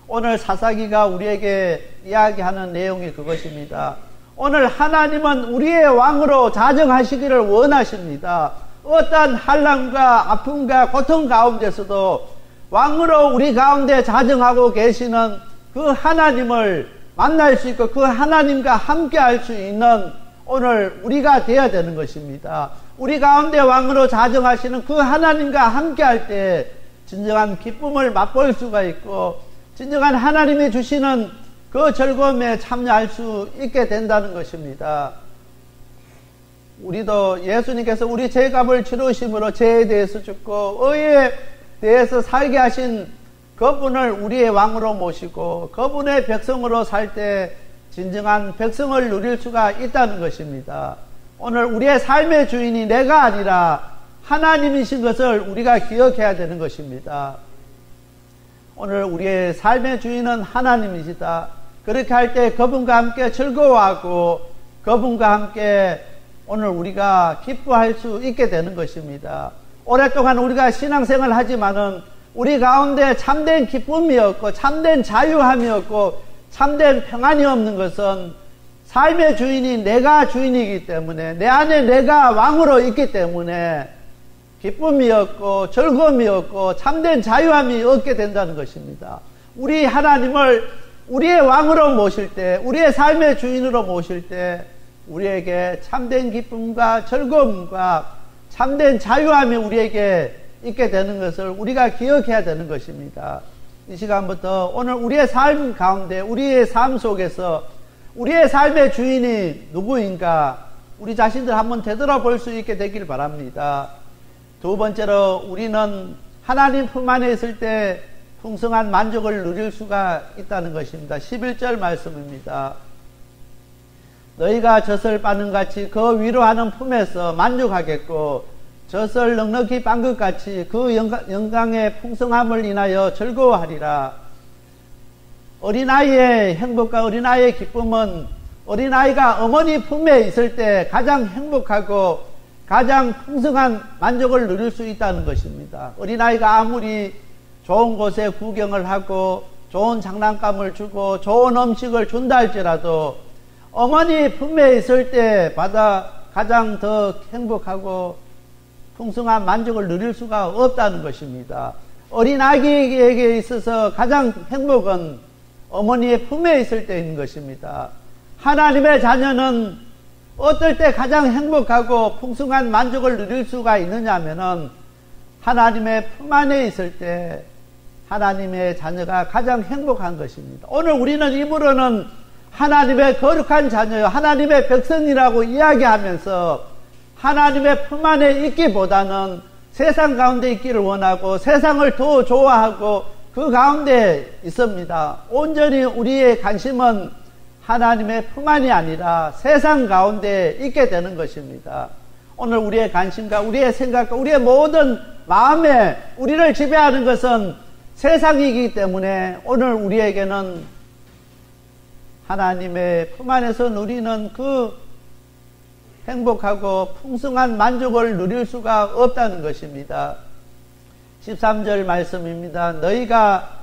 오늘 사사기가 우리에게 이야기하는 내용이 그것입니다. 오늘 하나님은 우리의 왕으로 자정하시기를 원하십니다. 어떠한 환난과 아픔과 고통 가운데서도 왕으로 우리 가운데 자정하고 계시는 그 하나님을 만날 수 있고 그 하나님과 함께 할 수 있는 오늘 우리가 되어야 되는 것입니다. 우리 가운데 왕으로 자정하시는 그 하나님과 함께 할 때 진정한 기쁨을 맛볼 수가 있고 진정한 하나님이 주시는 그 즐거움에 참여할 수 있게 된다는 것입니다. 우리도 예수님께서 우리 죄값을 치르심으로 죄에 대해서 죽고 의에 대해서 살게 하신 그분을 우리의 왕으로 모시고 그분의 백성으로 살 때 진정한 백성을 누릴 수가 있다는 것입니다. 오늘 우리의 삶의 주인이 내가 아니라 하나님이신 것을 우리가 기억해야 되는 것입니다. 오늘 우리의 삶의 주인은 하나님이시다. 그렇게 할 때 그분과 함께 즐거워하고 그분과 함께 오늘 우리가 기뻐할 수 있게 되는 것입니다. 오랫동안 우리가 신앙생활을 하지만은 우리 가운데 참된 기쁨이 없고 참된 자유함이 없고 참된 평안이 없는 것은 삶의 주인이 내가 주인이기 때문에 내 안에 내가 왕으로 있기 때문에 기쁨이 없고 즐거움이 없고 참된 자유함이 없게 된다는 것입니다. 우리 하나님을 우리의 왕으로 모실 때 우리의 삶의 주인으로 모실 때 우리에게 참된 기쁨과 즐거움과 참된 자유함이 우리에게 있게 되는 것을 우리가 기억해야 되는 것입니다. 이 시간부터 오늘 우리의 삶 가운데 우리의 삶 속에서 우리의 삶의 주인이 누구인가 우리 자신들 한번 되돌아볼 수 있게 되길 바랍니다. 두 번째로 우리는 하나님 품 안에 있을 때 풍성한 만족을 누릴 수가 있다는 것입니다. 11절 말씀입니다. 너희가 젖을 빠는 같이 그 위로하는 품에서 만족하겠고 젖을 넉넉히 빤 것 같이 그 영광의 풍성함을 인하여 즐거워하리라. 어린아이의 행복과 어린아이의 기쁨은 어린아이가 어머니 품에 있을 때 가장 행복하고 가장 풍성한 만족을 누릴 수 있다는 것입니다. 어린아이가 아무리 좋은 곳에 구경을 하고 좋은 장난감을 주고 좋은 음식을 준다 할지라도 어머니 품에 있을 때마다 가장 더 행복하고 풍성한 만족을 누릴 수가 없다는 것입니다. 어린아기에게 있어서 가장 행복은 어머니의 품에 있을 때인 것입니다. 하나님의 자녀는 어떨 때 가장 행복하고 풍성한 만족을 누릴 수가 있느냐 하면은 하나님의 품 안에 있을 때 하나님의 자녀가 가장 행복한 것입니다. 오늘 우리는 입으로는 하나님의 거룩한 자녀요, 하나님의 백성이라고 이야기하면서 하나님의 품 안에 있기보다는 세상 가운데 있기를 원하고 세상을 더 좋아하고 그 가운데 있습니다. 온전히 우리의 관심은 하나님의 품 안이 아니라 세상 가운데 있게 되는 것입니다. 오늘 우리의 관심과 우리의 생각과 우리의 모든 마음에 우리를 지배하는 것은 세상이기 때문에 오늘 우리에게는 하나님의 품 안에서 누리는 그 행복하고 풍성한 만족을 누릴 수가 없다는 것입니다. 13절 말씀입니다. 너희가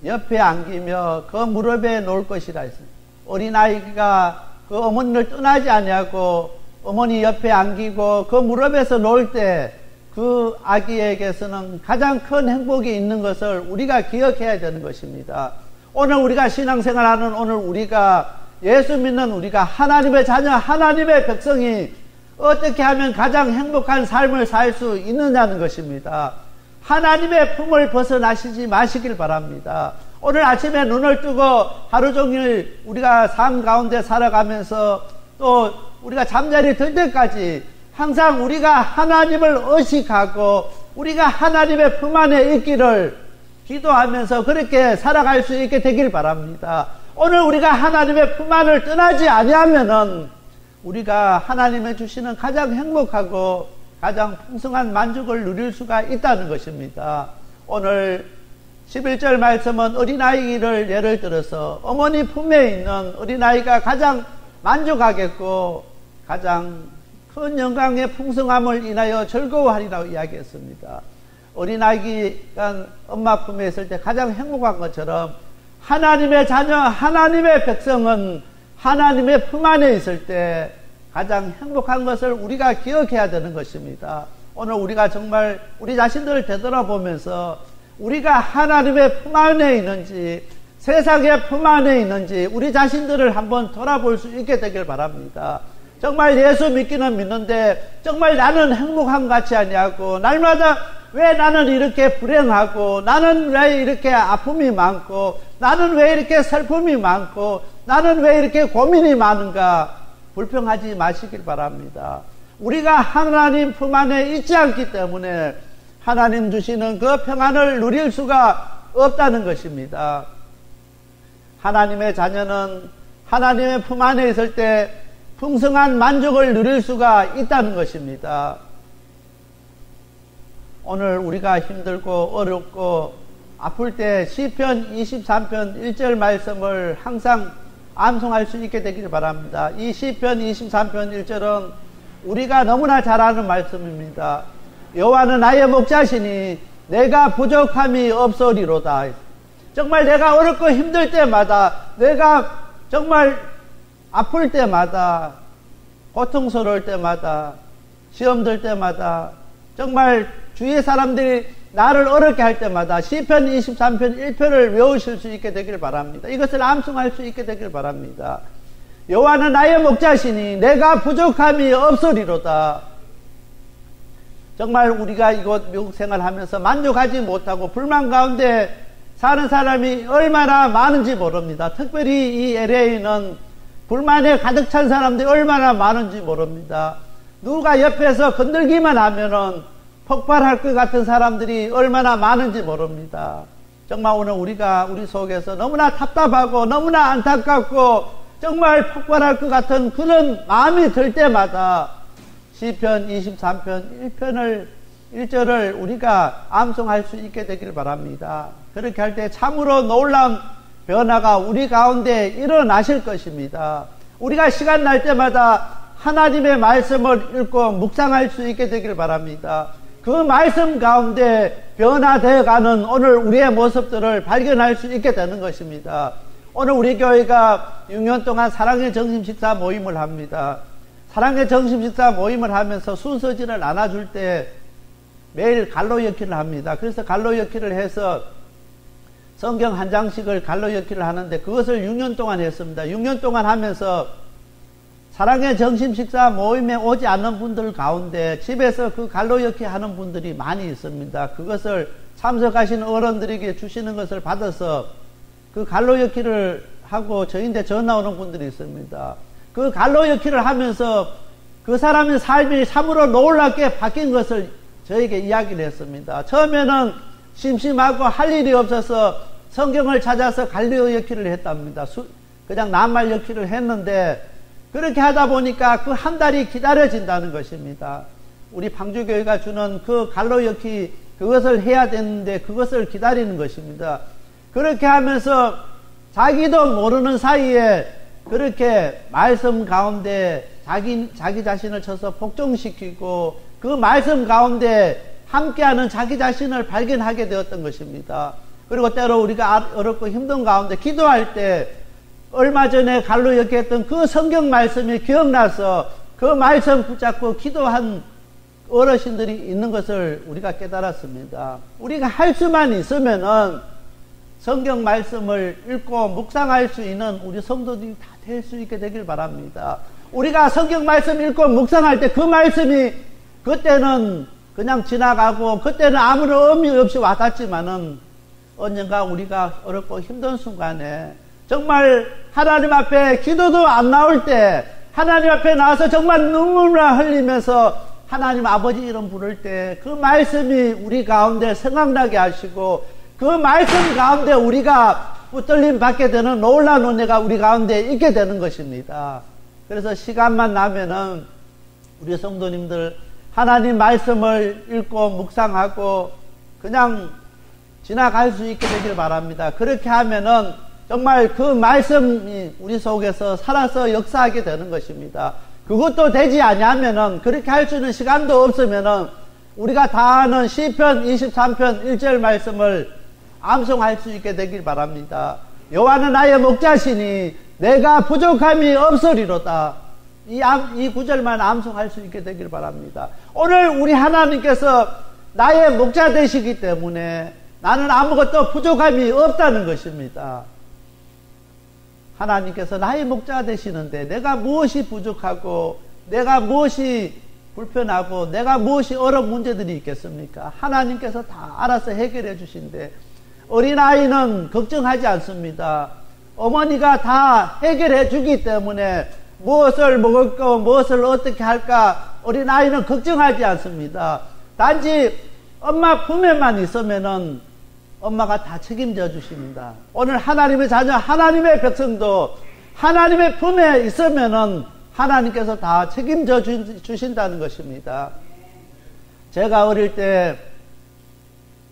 옆에 안기며 그 무릎에 놓을 것이라 했습니다. 어린아이가 그 어머니를 떠나지 아니하고 어머니 옆에 안기고 그 무릎에서 놓을 때 그 아기에게서는 가장 큰 행복이 있는 것을 우리가 기억해야 되는 것입니다. 오늘 우리가 신앙생활하는 오늘 우리가 예수 믿는 우리가 하나님의 자녀, 하나님의 백성이 어떻게 하면 가장 행복한 삶을 살 수 있느냐는 것입니다. 하나님의 품을 벗어나시지 마시길 바랍니다. 오늘 아침에 눈을 뜨고 하루 종일 우리가 삶 가운데 살아가면서 또 우리가 잠자리 들 때까지 항상 우리가 하나님을 의식하고 우리가 하나님의 품 안에 있기를 기도하면서 그렇게 살아갈 수 있게 되길 바랍니다. 오늘 우리가 하나님의 품 안을 떠나지 아니하면은 우리가 하나님의 주시는 가장 행복하고 가장 풍성한 만족을 누릴 수가 있다는 것입니다. 오늘 11절 말씀은 어린아이를 예를 들어서 어머니 품에 있는 어린아이가 가장 만족하겠고 가장 큰 영광의 풍성함을 인하여 즐거워하리라고 이야기했습니다. 어린아이가 엄마 품에 있을 때 가장 행복한 것처럼 하나님의 자녀, 하나님의 백성은 하나님의 품 안에 있을 때 가장 행복한 것을 우리가 기억해야 되는 것입니다. 오늘 우리가 정말 우리 자신들을 되돌아보면서 우리가 하나님의 품 안에 있는지 세상의 품 안에 있는지 우리 자신들을 한번 돌아볼 수 있게 되길 바랍니다. 정말 예수 믿기는 믿는데 정말 나는 행복함 같지 아니하고 날마다 왜 나는 이렇게 불행하고 나는 왜 이렇게 아픔이 많고 나는 왜 이렇게 슬픔이 많고 나는 왜 이렇게 고민이 많은가 불평하지 마시길 바랍니다. 우리가 하나님 품 안에 있지 않기 때문에 하나님 주시는 그 평안을 누릴 수가 없다는 것입니다. 하나님의 자녀는 하나님의 품 안에 있을 때 풍성한 만족을 누릴 수가 있다는 것입니다. 오늘 우리가 힘들고 어렵고 아플 때 시편 23편 1절 말씀을 항상 암송할 수 있게 되기를 바랍니다. 이 시편 23편 1절은 우리가 너무나 잘 아는 말씀입니다. 여호와는 나의 목자시니 내가 부족함이 없으리로다. 정말 내가 어렵고 힘들 때마다 내가 정말 아플 때마다 고통스러울 때마다 시험 들 때마다 정말 주위의 사람들이 나를 어렵게 할 때마다 시편 23편 1편을 외우실 수 있게 되길 바랍니다. 이것을 암송할 수 있게 되길 바랍니다. 여호와는 나의 목자시니 내가 부족함이 없으리로다. 정말 우리가 이곳 미국 생활하면서 만족하지 못하고 불만 가운데 사는 사람이 얼마나 많은지 모릅니다. 특별히 이 LA는 불만에 가득 찬 사람들이 얼마나 많은지 모릅니다. 누가 옆에서 건들기만 하면은 폭발할 것 같은 사람들이 얼마나 많은지 모릅니다. 정말 오늘 우리가 우리 속에서 너무나 답답하고 너무나 안타깝고 정말 폭발할 것 같은 그런 마음이 들 때마다 시편 23편 1절을 우리가 암송할 수 있게 되기를 바랍니다. 그렇게 할 때 참으로 놀라운 변화가 우리 가운데 일어나실 것입니다. 우리가 시간 날 때마다 하나님의 말씀을 읽고 묵상할 수 있게 되길 바랍니다. 그 말씀 가운데 변화되어가는 오늘 우리의 모습들을 발견할 수 있게 되는 것입니다. 오늘 우리 교회가 6년 동안 사랑의 점심식사 모임을 합니다. 사랑의 점심식사 모임을 하면서 순서지를 나눠줄 때 매일 갈로 엮기를 합니다. 그래서 갈로 엮기를 해서 성경 한 장씩을 갈로 엮기를 하는데 그것을 6년 동안 했습니다. 6년 동안 하면서 사랑의 점심식사 모임에 오지 않는 분들 가운데 집에서 그 갈로 엮기 하는 분들이 많이 있습니다. 그것을 참석하신 어른들에게 주시는 것을 받아서 그 갈로 엮기를 하고 저희한테 전화 오는 분들이 있습니다. 그 갈로 엮기를 하면서 그 사람의 삶이 참으로 놀랍게 바뀐 것을 저에게 이야기를 했습니다. 처음에는 심심하고 할 일이 없어서 성경을 찾아서 갈로 엮기를 했답니다. 그냥 낱말 엮기를 했는데 그렇게 하다 보니까 그 한 달이 기다려진다는 것입니다. 우리 방주교회가 주는 그 갈로 엮기 그것을 해야 되는데 그것을 기다리는 것입니다. 그렇게 하면서 자기도 모르는 사이에 그렇게 말씀 가운데 자기 자신을 쳐서 복종시키고 그 말씀 가운데 함께하는 자기 자신을 발견하게 되었던 것입니다. 그리고 때로 우리가 어렵고 힘든 가운데 기도할 때 얼마 전에 갈로 엮기 했던 그 성경 말씀이 기억나서 그 말씀 붙잡고 기도한 어르신들이 있는 것을 우리가 깨달았습니다. 우리가 할 수만 있으면은 성경 말씀을 읽고 묵상할 수 있는 우리 성도들이 다 될 수 있게 되길 바랍니다. 우리가 성경 말씀 읽고 묵상할 때 그 말씀이 그때는 그냥 지나가고 그때는 아무런 의미 없이 와닿지만은 언젠가 우리가 어렵고 힘든 순간에 정말 하나님 앞에 기도도 안 나올 때 하나님 앞에 나와서 정말 눈물을 흘리면서 하나님 아버지 이름 부를 때 그 말씀이 우리 가운데 생각나게 하시고 그 말씀 가운데 우리가 붙들림 받게 되는 놀라운 은혜가 우리 가운데 있게 되는 것입니다. 그래서 시간만 나면은 우리 성도님들 하나님 말씀을 읽고 묵상하고 그냥 지나갈 수 있게 되길 바랍니다. 그렇게 하면은 정말 그 말씀이 우리 속에서 살아서 역사하게 되는 것입니다. 그것도 되지 아니하면은 그렇게 할 수 있는 시간도 없으면은 우리가 다 아는 시편 23편 1절 말씀을 암송할 수 있게 되길 바랍니다. 여호와는 나의 목자시니 내가 부족함이 없으리로다. 이 구절만 암송할 수 있게 되길 바랍니다. 오늘 우리 하나님께서 나의 목자 되시기 때문에 나는 아무것도 부족함이 없다는 것입니다. 하나님께서 나의 목자 되시는데 내가 무엇이 부족하고 내가 무엇이 불편하고 내가 무엇이 어려운 문제들이 있겠습니까? 하나님께서 다 알아서 해결해 주신데 어린아이는 걱정하지 않습니다. 어머니가 다 해결해 주기 때문에 무엇을 먹을까 무엇을 어떻게 할까 어린아이는 걱정하지 않습니다. 단지 엄마 품에만 있으면은 엄마가 다 책임져 주십니다. 오늘 하나님의 자녀 하나님의 백성도 하나님의 품에 있으면은 하나님께서 다 책임져 주신다는 것입니다. 제가 어릴 때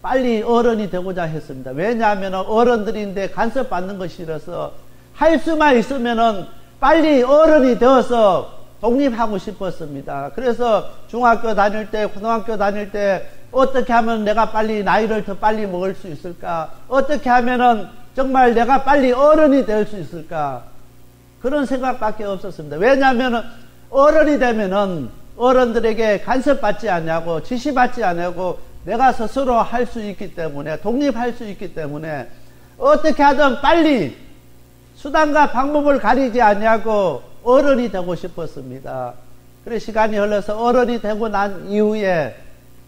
빨리 어른이 되고자 했습니다. 왜냐하면 어른들인데 간섭받는 것이 싫어서 할 수만 있으면은 빨리 어른이 되어서 독립하고 싶었습니다. 그래서 중학교 다닐 때 고등학교 다닐 때 어떻게 하면 내가 빨리 나이를 더 빨리 먹을 수 있을까? 어떻게 하면은 정말 내가 빨리 어른이 될 수 있을까? 그런 생각밖에 없었습니다. 왜냐하면 어른이 되면은 어른들에게 간섭받지 않냐고 지시받지 않냐고 내가 스스로 할 수 있기 때문에 독립할 수 있기 때문에 어떻게 하든 빨리 수단과 방법을 가리지 않냐고 어른이 되고 싶었습니다. 그래서 시간이 흘러서 어른이 되고 난 이후에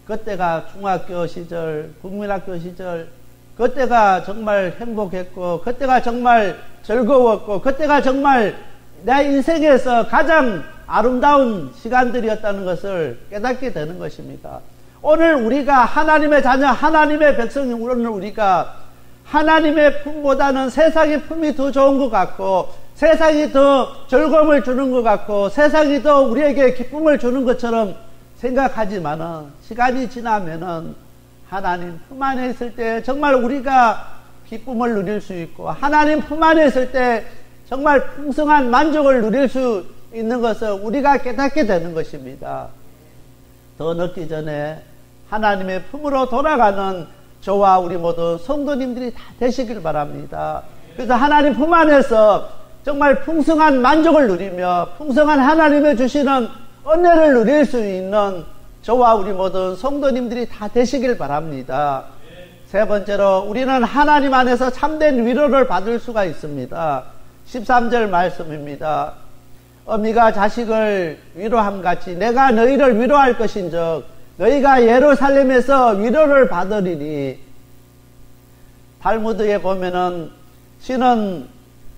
그때가 중학교 시절, 국민학교 시절 그때가 정말 행복했고 그때가 정말 즐거웠고 그때가 정말 내 인생에서 가장 아름다운 시간들이었다는 것을 깨닫게 되는 것입니다. 오늘 우리가 하나님의 자녀, 하나님의 백성이 오늘 우리가 하나님의 품보다는 세상의 품이 더 좋은 것 같고 세상이 더 즐거움을 주는 것 같고 세상이 더 우리에게 기쁨을 주는 것처럼 생각하지만은 시간이 지나면은 하나님 품 안에 있을 때 정말 우리가 기쁨을 누릴 수 있고 하나님 품 안에 있을 때 정말 풍성한 만족을 누릴 수 있는 것을 우리가 깨닫게 되는 것입니다. 더 늦기 전에 하나님의 품으로 돌아가는 저와 우리 모든 성도님들이 다 되시길 바랍니다. 그래서 하나님 품 안에서 정말 풍성한 만족을 누리며 풍성한 하나님의 주시는 은혜를 누릴 수 있는 저와 우리 모든 성도님들이 다 되시길 바랍니다. 세 번째로 우리는 하나님 안에서 참된 위로를 받을 수가 있습니다. 13절 말씀입니다. 어미가 자식을 위로함같이 내가 너희를 위로할 것인즉 너희가 예루살렘에서 위로를 받으리니. 탈무드에 보면은 신은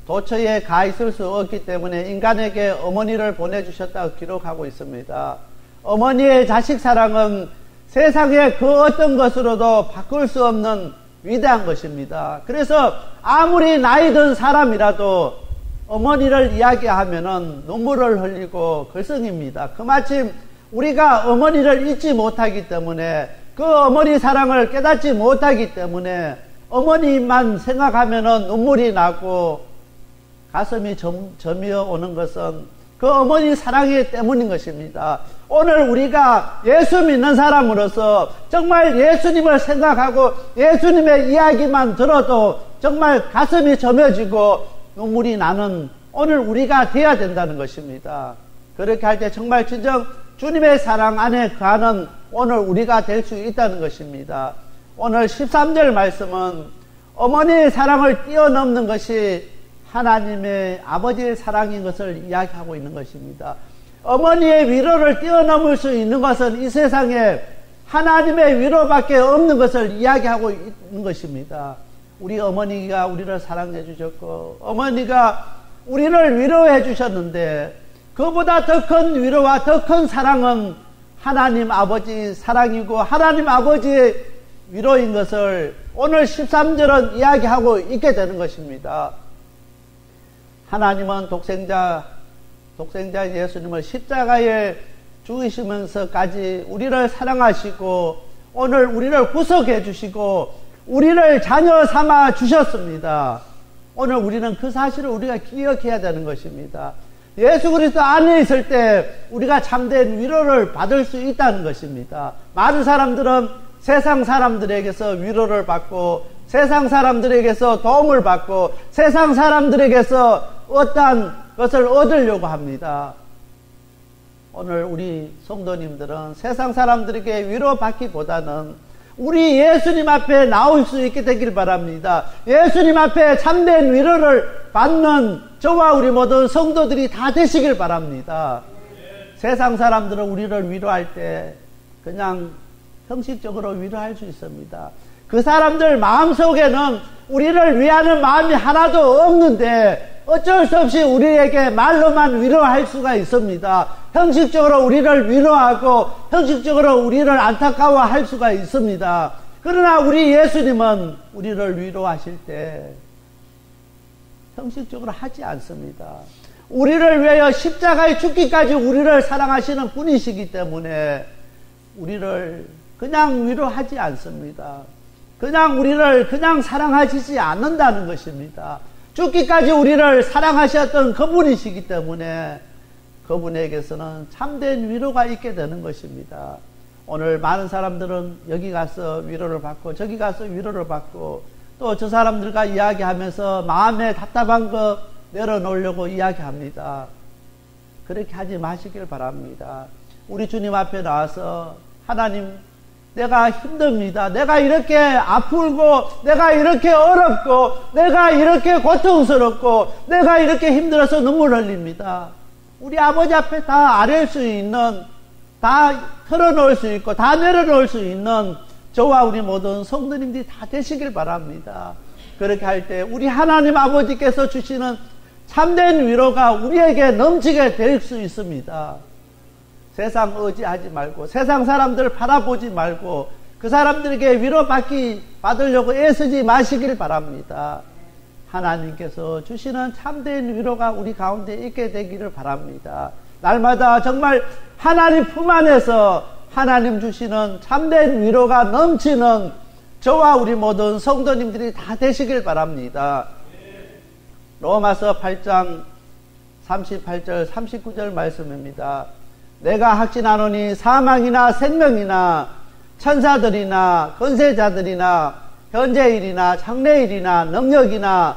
도처에 가 있을 수 없기 때문에 인간에게 어머니를 보내주셨다고 기록하고 있습니다. 어머니의 자식 사랑은 세상의 그 어떤 것으로도 바꿀 수 없는 위대한 것입니다. 그래서 아무리 나이 든 사람이라도 어머니를 이야기하면은 눈물을 흘리고 글썽입니다. 그마침 우리가 어머니를 잊지 못하기 때문에 그 어머니 사랑을 깨닫지 못하기 때문에 어머니만 생각하면은 눈물이 나고 가슴이 저미어 오는 것은 그 어머니 사랑이 때문인 것입니다. 오늘 우리가 예수 믿는 사람으로서 정말 예수님을 생각하고 예수님의 이야기만 들어도 정말 가슴이 저며지고 눈물이 나는 오늘 우리가 되어야 된다는 것입니다. 그렇게 할 때 정말 진정 주님의 사랑 안에 거하는 오늘 우리가 될 수 있다는 것입니다. 오늘 13절 말씀은 어머니의 사랑을 뛰어넘는 것이 하나님의 아버지의 사랑인 것을 이야기하고 있는 것입니다. 어머니의 위로를 뛰어넘을 수 있는 것은 이 세상에 하나님의 위로밖에 없는 것을 이야기하고 있는 것입니다. 우리 어머니가 우리를 사랑해 주셨고 어머니가 우리를 위로해 주셨는데 그보다 더 큰 위로와 더 큰 사랑은 하나님 아버지 사랑이고 하나님 아버지의 위로인 것을 오늘 13절은 이야기하고 있게 되는 것입니다. 하나님은 독생자 예수님을 십자가에 죽으시면서까지 우리를 사랑하시고 오늘 우리를 구속해 주시고 우리를 자녀 삼아 주셨습니다. 오늘 우리는 그 사실을 우리가 기억해야 되는 것입니다. 예수 그리스도 안에 있을 때 우리가 참된 위로를 받을 수 있다는 것입니다. 많은 사람들은 세상 사람들에게서 위로를 받고 세상 사람들에게서 도움을 받고 세상 사람들에게서 어떠한 것을 얻으려고 합니다. 오늘 우리 성도님들은 세상 사람들에게 위로받기보다는 우리 예수님 앞에 나올 수 있게 되길 바랍니다. 예수님 앞에 참된 위로를 받는 저와 우리 모든 성도들이 다 되시길 바랍니다. 세상 사람들은 우리를 위로할 때 그냥 형식적으로 위로할 수 있습니다. 그 사람들 마음속에는 우리를 위하는 마음이 하나도 없는데 어쩔 수 없이 우리에게 말로만 위로할 수가 있습니다. 형식적으로 우리를 위로하고 형식적으로 우리를 안타까워할 수가 있습니다. 그러나 우리 예수님은 우리를 위로하실 때 형식적으로 하지 않습니다. 우리를 위하여 십자가에 죽기까지 우리를 사랑하시는 분이시기 때문에 우리를 그냥 위로하지 않습니다. 그냥 우리를 그냥 사랑하시지 않는다는 것입니다. 죽기까지 우리를 사랑하셨던 그분이시기 때문에 그분에게서는 참된 위로가 있게 되는 것입니다. 오늘 많은 사람들은 여기 가서 위로를 받고 저기 가서 위로를 받고 또 저 사람들과 이야기하면서 마음에 답답한 거 내려놓으려고 이야기합니다. 그렇게 하지 마시길 바랍니다. 우리 주님 앞에 나와서 하나님 내가 힘듭니다. 내가 이렇게 아프고 내가 이렇게 어렵고 내가 이렇게 고통스럽고 내가 이렇게 힘들어서 눈물 흘립니다. 우리 아버지 앞에 다 아뢰일 수 있는 다 털어놓을 수 있고 다 내려놓을 수 있는 저와 우리 모든 성도님들이 다 되시길 바랍니다. 그렇게 할 때 우리 하나님 아버지께서 주시는 참된 위로가 우리에게 넘치게 될 수 있습니다. 세상 의지하지 말고 세상 사람들 바라보지 말고 그 사람들에게 받으려고 애쓰지 마시길 바랍니다. 하나님께서 주시는 참된 위로가 우리 가운데 있게 되기를 바랍니다. 날마다 정말 하나님 품 안에서 하나님 주시는 참된 위로가 넘치는 저와 우리 모든 성도님들이 다 되시길 바랍니다. 로마서 8장 38절 39절 말씀입니다. 내가 확신하노니 사망이나 생명이나 천사들이나 권세자들이나 현재일이나 장래일이나 능력이나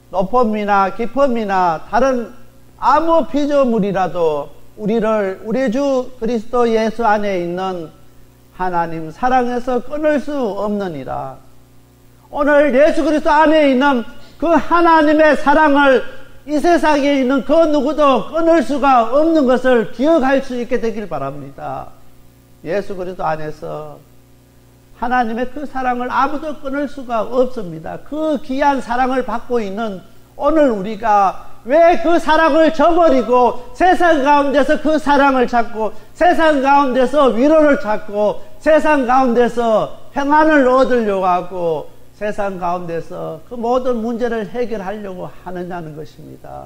높음이나 깊음이나 다른 아무 피조물이라도 우리를 우리 주 그리스도 예수 안에 있는 하나님 사랑에서 끊을 수 없느니라. 오늘 예수 그리스도 안에 있는 그 하나님의 사랑을 이 세상에 있는 그 누구도 끊을 수가 없는 것을 기억할 수 있게 되길 바랍니다. 예수 그리스도 안에서 하나님의 그 사랑을 아무도 끊을 수가 없습니다. 그 귀한 사랑을 받고 있는 오늘 우리가 왜 그 사랑을 저버리고 세상 가운데서 그 사랑을 찾고 세상 가운데서 위로를 찾고 세상 가운데서 평안을 얻으려고 하고 세상 가운데서 그 모든 문제를 해결하려고 하느냐는 것입니다.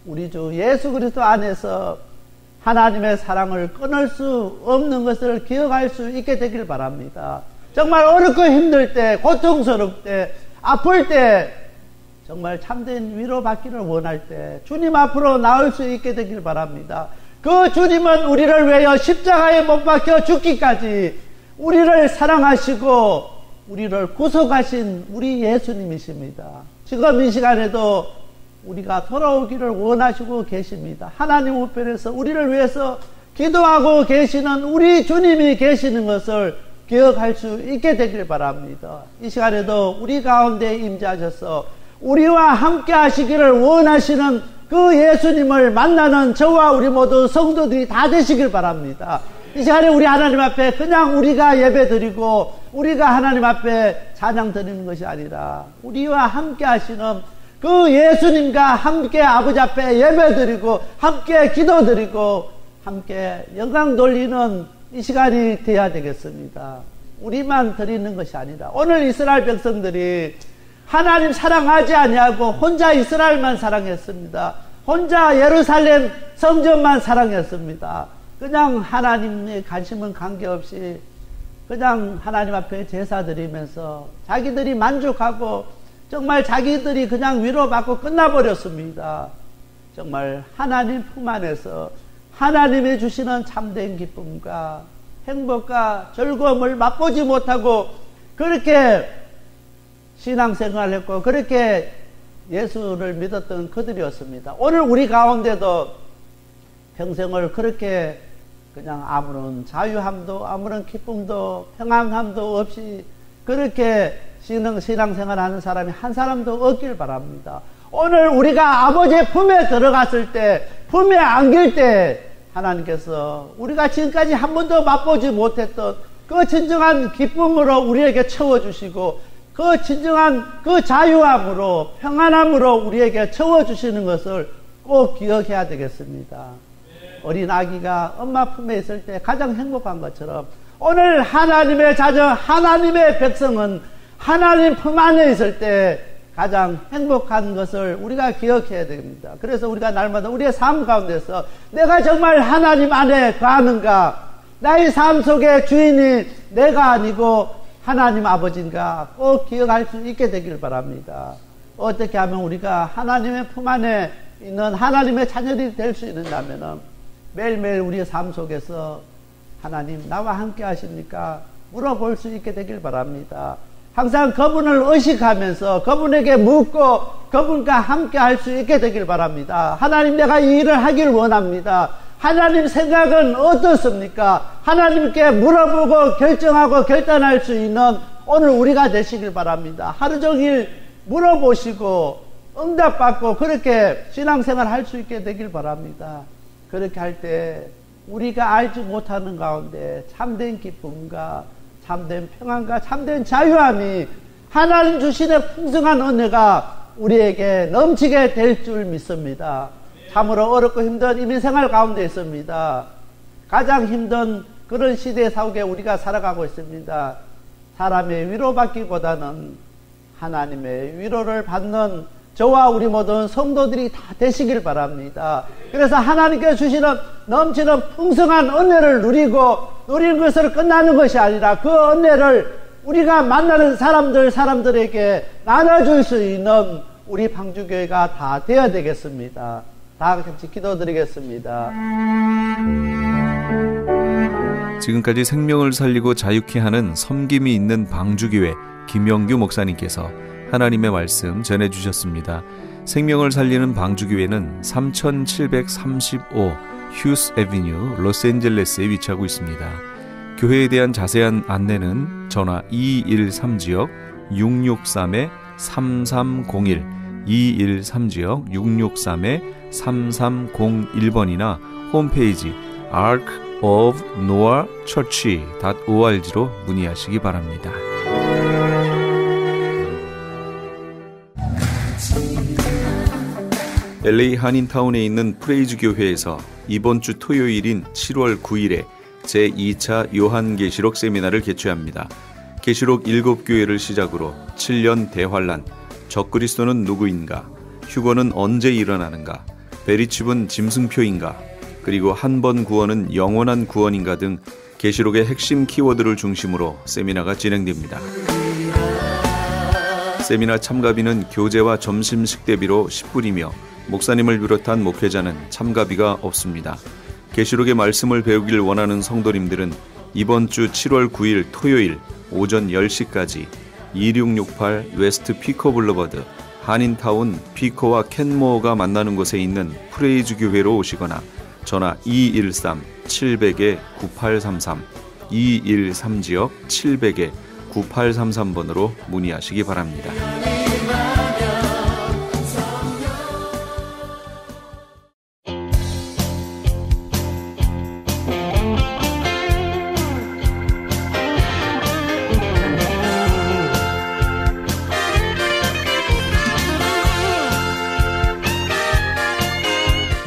우리 주 예수 그리스도 안에서 하나님의 사랑을 끊을 수 없는 것을 기억할 수 있게 되길 바랍니다. 정말 어렵고 힘들 때, 고통스러울 때, 아플 때 정말 참된 위로받기를 원할 때 주님 앞으로 나올 수 있게 되길 바랍니다. 그 주님은 우리를 위하여 십자가에 못 박혀 죽기까지 우리를 사랑하시고 우리를 구속하신 우리 예수님이십니다. 지금 이 시간에도 우리가 돌아오기를 원하시고 계십니다. 하나님 우편에서 우리를 위해서 기도하고 계시는 우리 주님이 계시는 것을 기억할 수 있게 되길 바랍니다. 이 시간에도 우리 가운데 임재하셔서 우리와 함께 하시기를 원하시는 그 예수님을 만나는 저와 우리 모두 성도들이 다 되시길 바랍니다. 이 시간에 우리 하나님 앞에 그냥 우리가 예배 드리고 우리가 하나님 앞에 찬양 드리는 것이 아니라 우리와 함께 하시는 그 예수님과 함께 아버지 앞에 예배 드리고 함께 기도 드리고 함께 영광 돌리는 이 시간이 되어야 되겠습니다. 우리만 드리는 것이 아니라 오늘 이스라엘 백성들이 하나님 사랑하지 아니하고 혼자 이스라엘만 사랑했습니다. 혼자 예루살렘 성전만 사랑했습니다. 그냥 하나님의 관심은 관계없이 그냥 하나님 앞에 제사 드리면서 자기들이 만족하고 정말 자기들이 그냥 위로받고 끝나버렸습니다. 정말 하나님 품 안에서 하나님이 주시는 참된 기쁨과 행복과 즐거움을 맛보지 못하고 그렇게 신앙생활을 했고 그렇게 예수를 믿었던 그들이었습니다. 오늘 우리 가운데도 평생을 그렇게 그냥 아무런 자유함도 아무런 기쁨도 평안함도 없이 그렇게 신앙생활하는 사람이 한 사람도 없길 바랍니다. 오늘 우리가 아버지의 품에 들어갔을 때 품에 안길 때 하나님께서 우리가 지금까지 한 번도 맛보지 못했던 그 진정한 기쁨으로 우리에게 채워주시고 그 진정한 그 자유함으로 평안함으로 우리에게 채워주시는 것을 꼭 기억해야 되겠습니다. 어린 아기가 엄마 품에 있을 때 가장 행복한 것처럼 오늘 하나님의 자녀 하나님의 백성은 하나님 품 안에 있을 때 가장 행복한 것을 우리가 기억해야 됩니다. 그래서 우리가 날마다 우리의 삶 가운데서 내가 정말 하나님 안에 거하는가, 나의 삶 속의 주인이 내가 아니고 하나님 아버지인가 꼭 기억할 수 있게 되길 바랍니다. 어떻게 하면 우리가 하나님의 품 안에 있는 하나님의 자녀들이 될 수 있느냐면 매일매일 우리의 삶 속에서 하나님 나와 함께 하십니까? 물어볼 수 있게 되길 바랍니다. 항상 그분을 의식하면서 그분에게 묻고 그분과 함께 할 수 있게 되길 바랍니다. 하나님 내가 이 일을 하길 원합니다. 하나님 생각은 어떻습니까? 하나님께 물어보고 결정하고 결단할 수 있는 오늘 우리가 되시길 바랍니다. 하루 종일 물어보시고 응답받고 그렇게 신앙생활 할 수 있게 되길 바랍니다. 그렇게 할 때 우리가 알지 못하는 가운데 참된 기쁨과 참된 평안과 참된 자유함이 하나님 주시는 풍성한 은혜가 우리에게 넘치게 될 줄 믿습니다. 참으로 어렵고 힘든 이민생활 가운데 있습니다. 가장 힘든 그런 시대 속에 우리가 살아가고 있습니다. 사람의 위로받기보다는 하나님의 위로를 받는 저와 우리 모든 성도들이 다 되시길 바랍니다. 그래서 하나님께서 주시는 넘치는 풍성한 은혜를 누리는 것으로 끝나는 것이 아니라 그 은혜를 우리가 만나는 사람들에게 나눠줄 수 있는 우리 방주교회가 다 되어야 되겠습니다. 다 같이 기도드리겠습니다. 지금까지 생명을 살리고 자유케 하는 섬김이 있는 방주교회 김영규 목사님께서 하나님의 말씀 전해주셨습니다. 생명을 살리는 방주교회는 3735 휴스 애비뉴 로스앤젤레스에 위치하고 있습니다. 교회에 대한 자세한 안내는 전화 213지역 663-3301 213지역 663-3301번이나 홈페이지 arkofnoahchurch.org로 문의하시기 바랍니다. LA 한인타운에 있는 프레이즈 교회에서 이번 주 토요일인 7월 9일에 제2차 요한계시록 세미나를 개최합니다. 계시록 7교회를 시작으로 7년 대환란, 적그리스도는 누구인가, 휴거는 언제 일어나는가, 베리칩은 짐승표인가, 그리고 한 번 구원은 영원한 구원인가 등 계시록의 핵심 키워드를 중심으로 세미나가 진행됩니다. 세미나 참가비는 교재와 점심 식대비로 10불이며 목사님을 비롯한 목회자는 참가비가 없습니다. 계시록의 말씀을 배우길 원하는 성도님들은 이번 주 7월 9일 토요일 오전 10시까지 2668 웨스트 피코 블루버드 한인타운 피코와 켄모어가 만나는 곳에 있는 프레이즈 교회로 오시거나 전화 213-700-9833 213지역 700-9833번으로 문의하시기 바랍니다.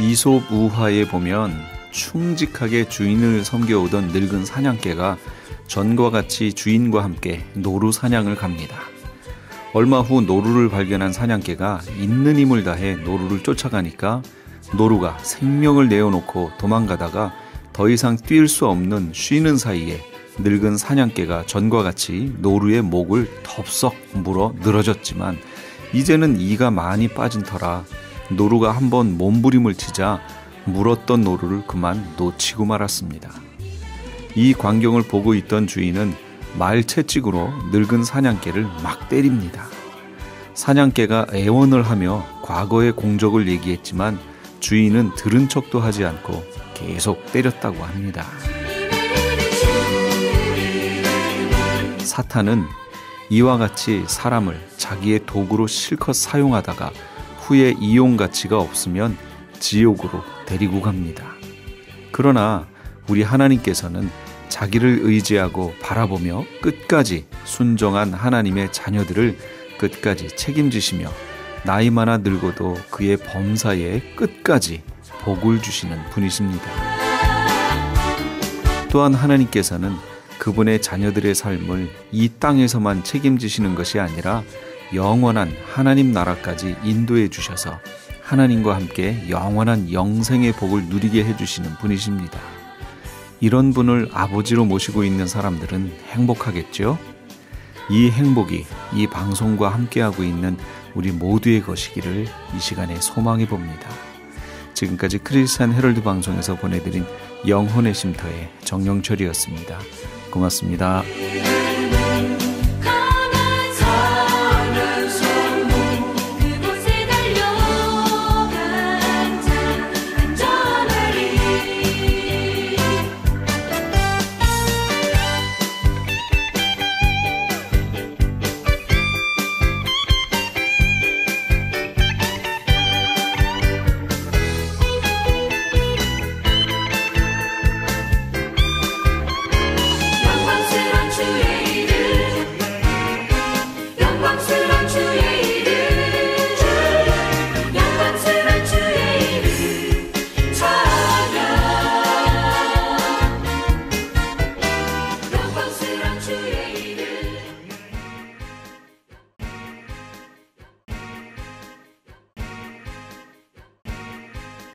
이솝 우화에 보면 충직하게 주인을 섬겨오던 늙은 사냥개가 전과 같이 주인과 함께 노루 사냥을 갑니다. 얼마 후 노루를 발견한 사냥개가 있는 힘을 다해 노루를 쫓아가니까 노루가 생명을 내어놓고 도망가다가 더 이상 뛸 수 없는 쉬는 사이에 늙은 사냥개가 전과 같이 노루의 목을 덥석 물어 늘어졌지만 이제는 이가 많이 빠진 터라 노루가 한번 몸부림을 치자 물었던 노루를 그만 놓치고 말았습니다. 이 광경을 보고 있던 주인은 말채찍으로 늙은 사냥개를 막 때립니다. 사냥개가 애원을 하며 과거의 공적을 얘기했지만 주인은 들은 척도 하지 않고 계속 때렸다고 합니다. 사탄은 이와 같이 사람을 자기의 도구로 실컷 사용하다가 후에 이용 가치가 없으면 지옥으로 데리고 갑니다. 그러나 우리 하나님께서는 자기를 의지하고 바라보며 끝까지 순종한 하나님의 자녀들을 끝까지 책임지시며 나이 많아 늙어도 그의 범사에 끝까지 복을 주시는 분이십니다. 또한 하나님께서는 그분의 자녀들의 삶을 이 땅에서만 책임지시는 것이 아니라 영원한 하나님 나라까지 인도해 주셔서 하나님과 함께 영원한 영생의 복을 누리게 해주시는 분이십니다. 이런 분을 아버지로 모시고 있는 사람들은 행복하겠죠? 이 행복이 이 방송과 함께하고 있는 우리 모두의 것이기를 이 시간에 소망해 봅니다. 지금까지 크리스찬 헤럴드 방송에서 보내드린 영혼의 쉼터의 정영철이었습니다. 고맙습니다.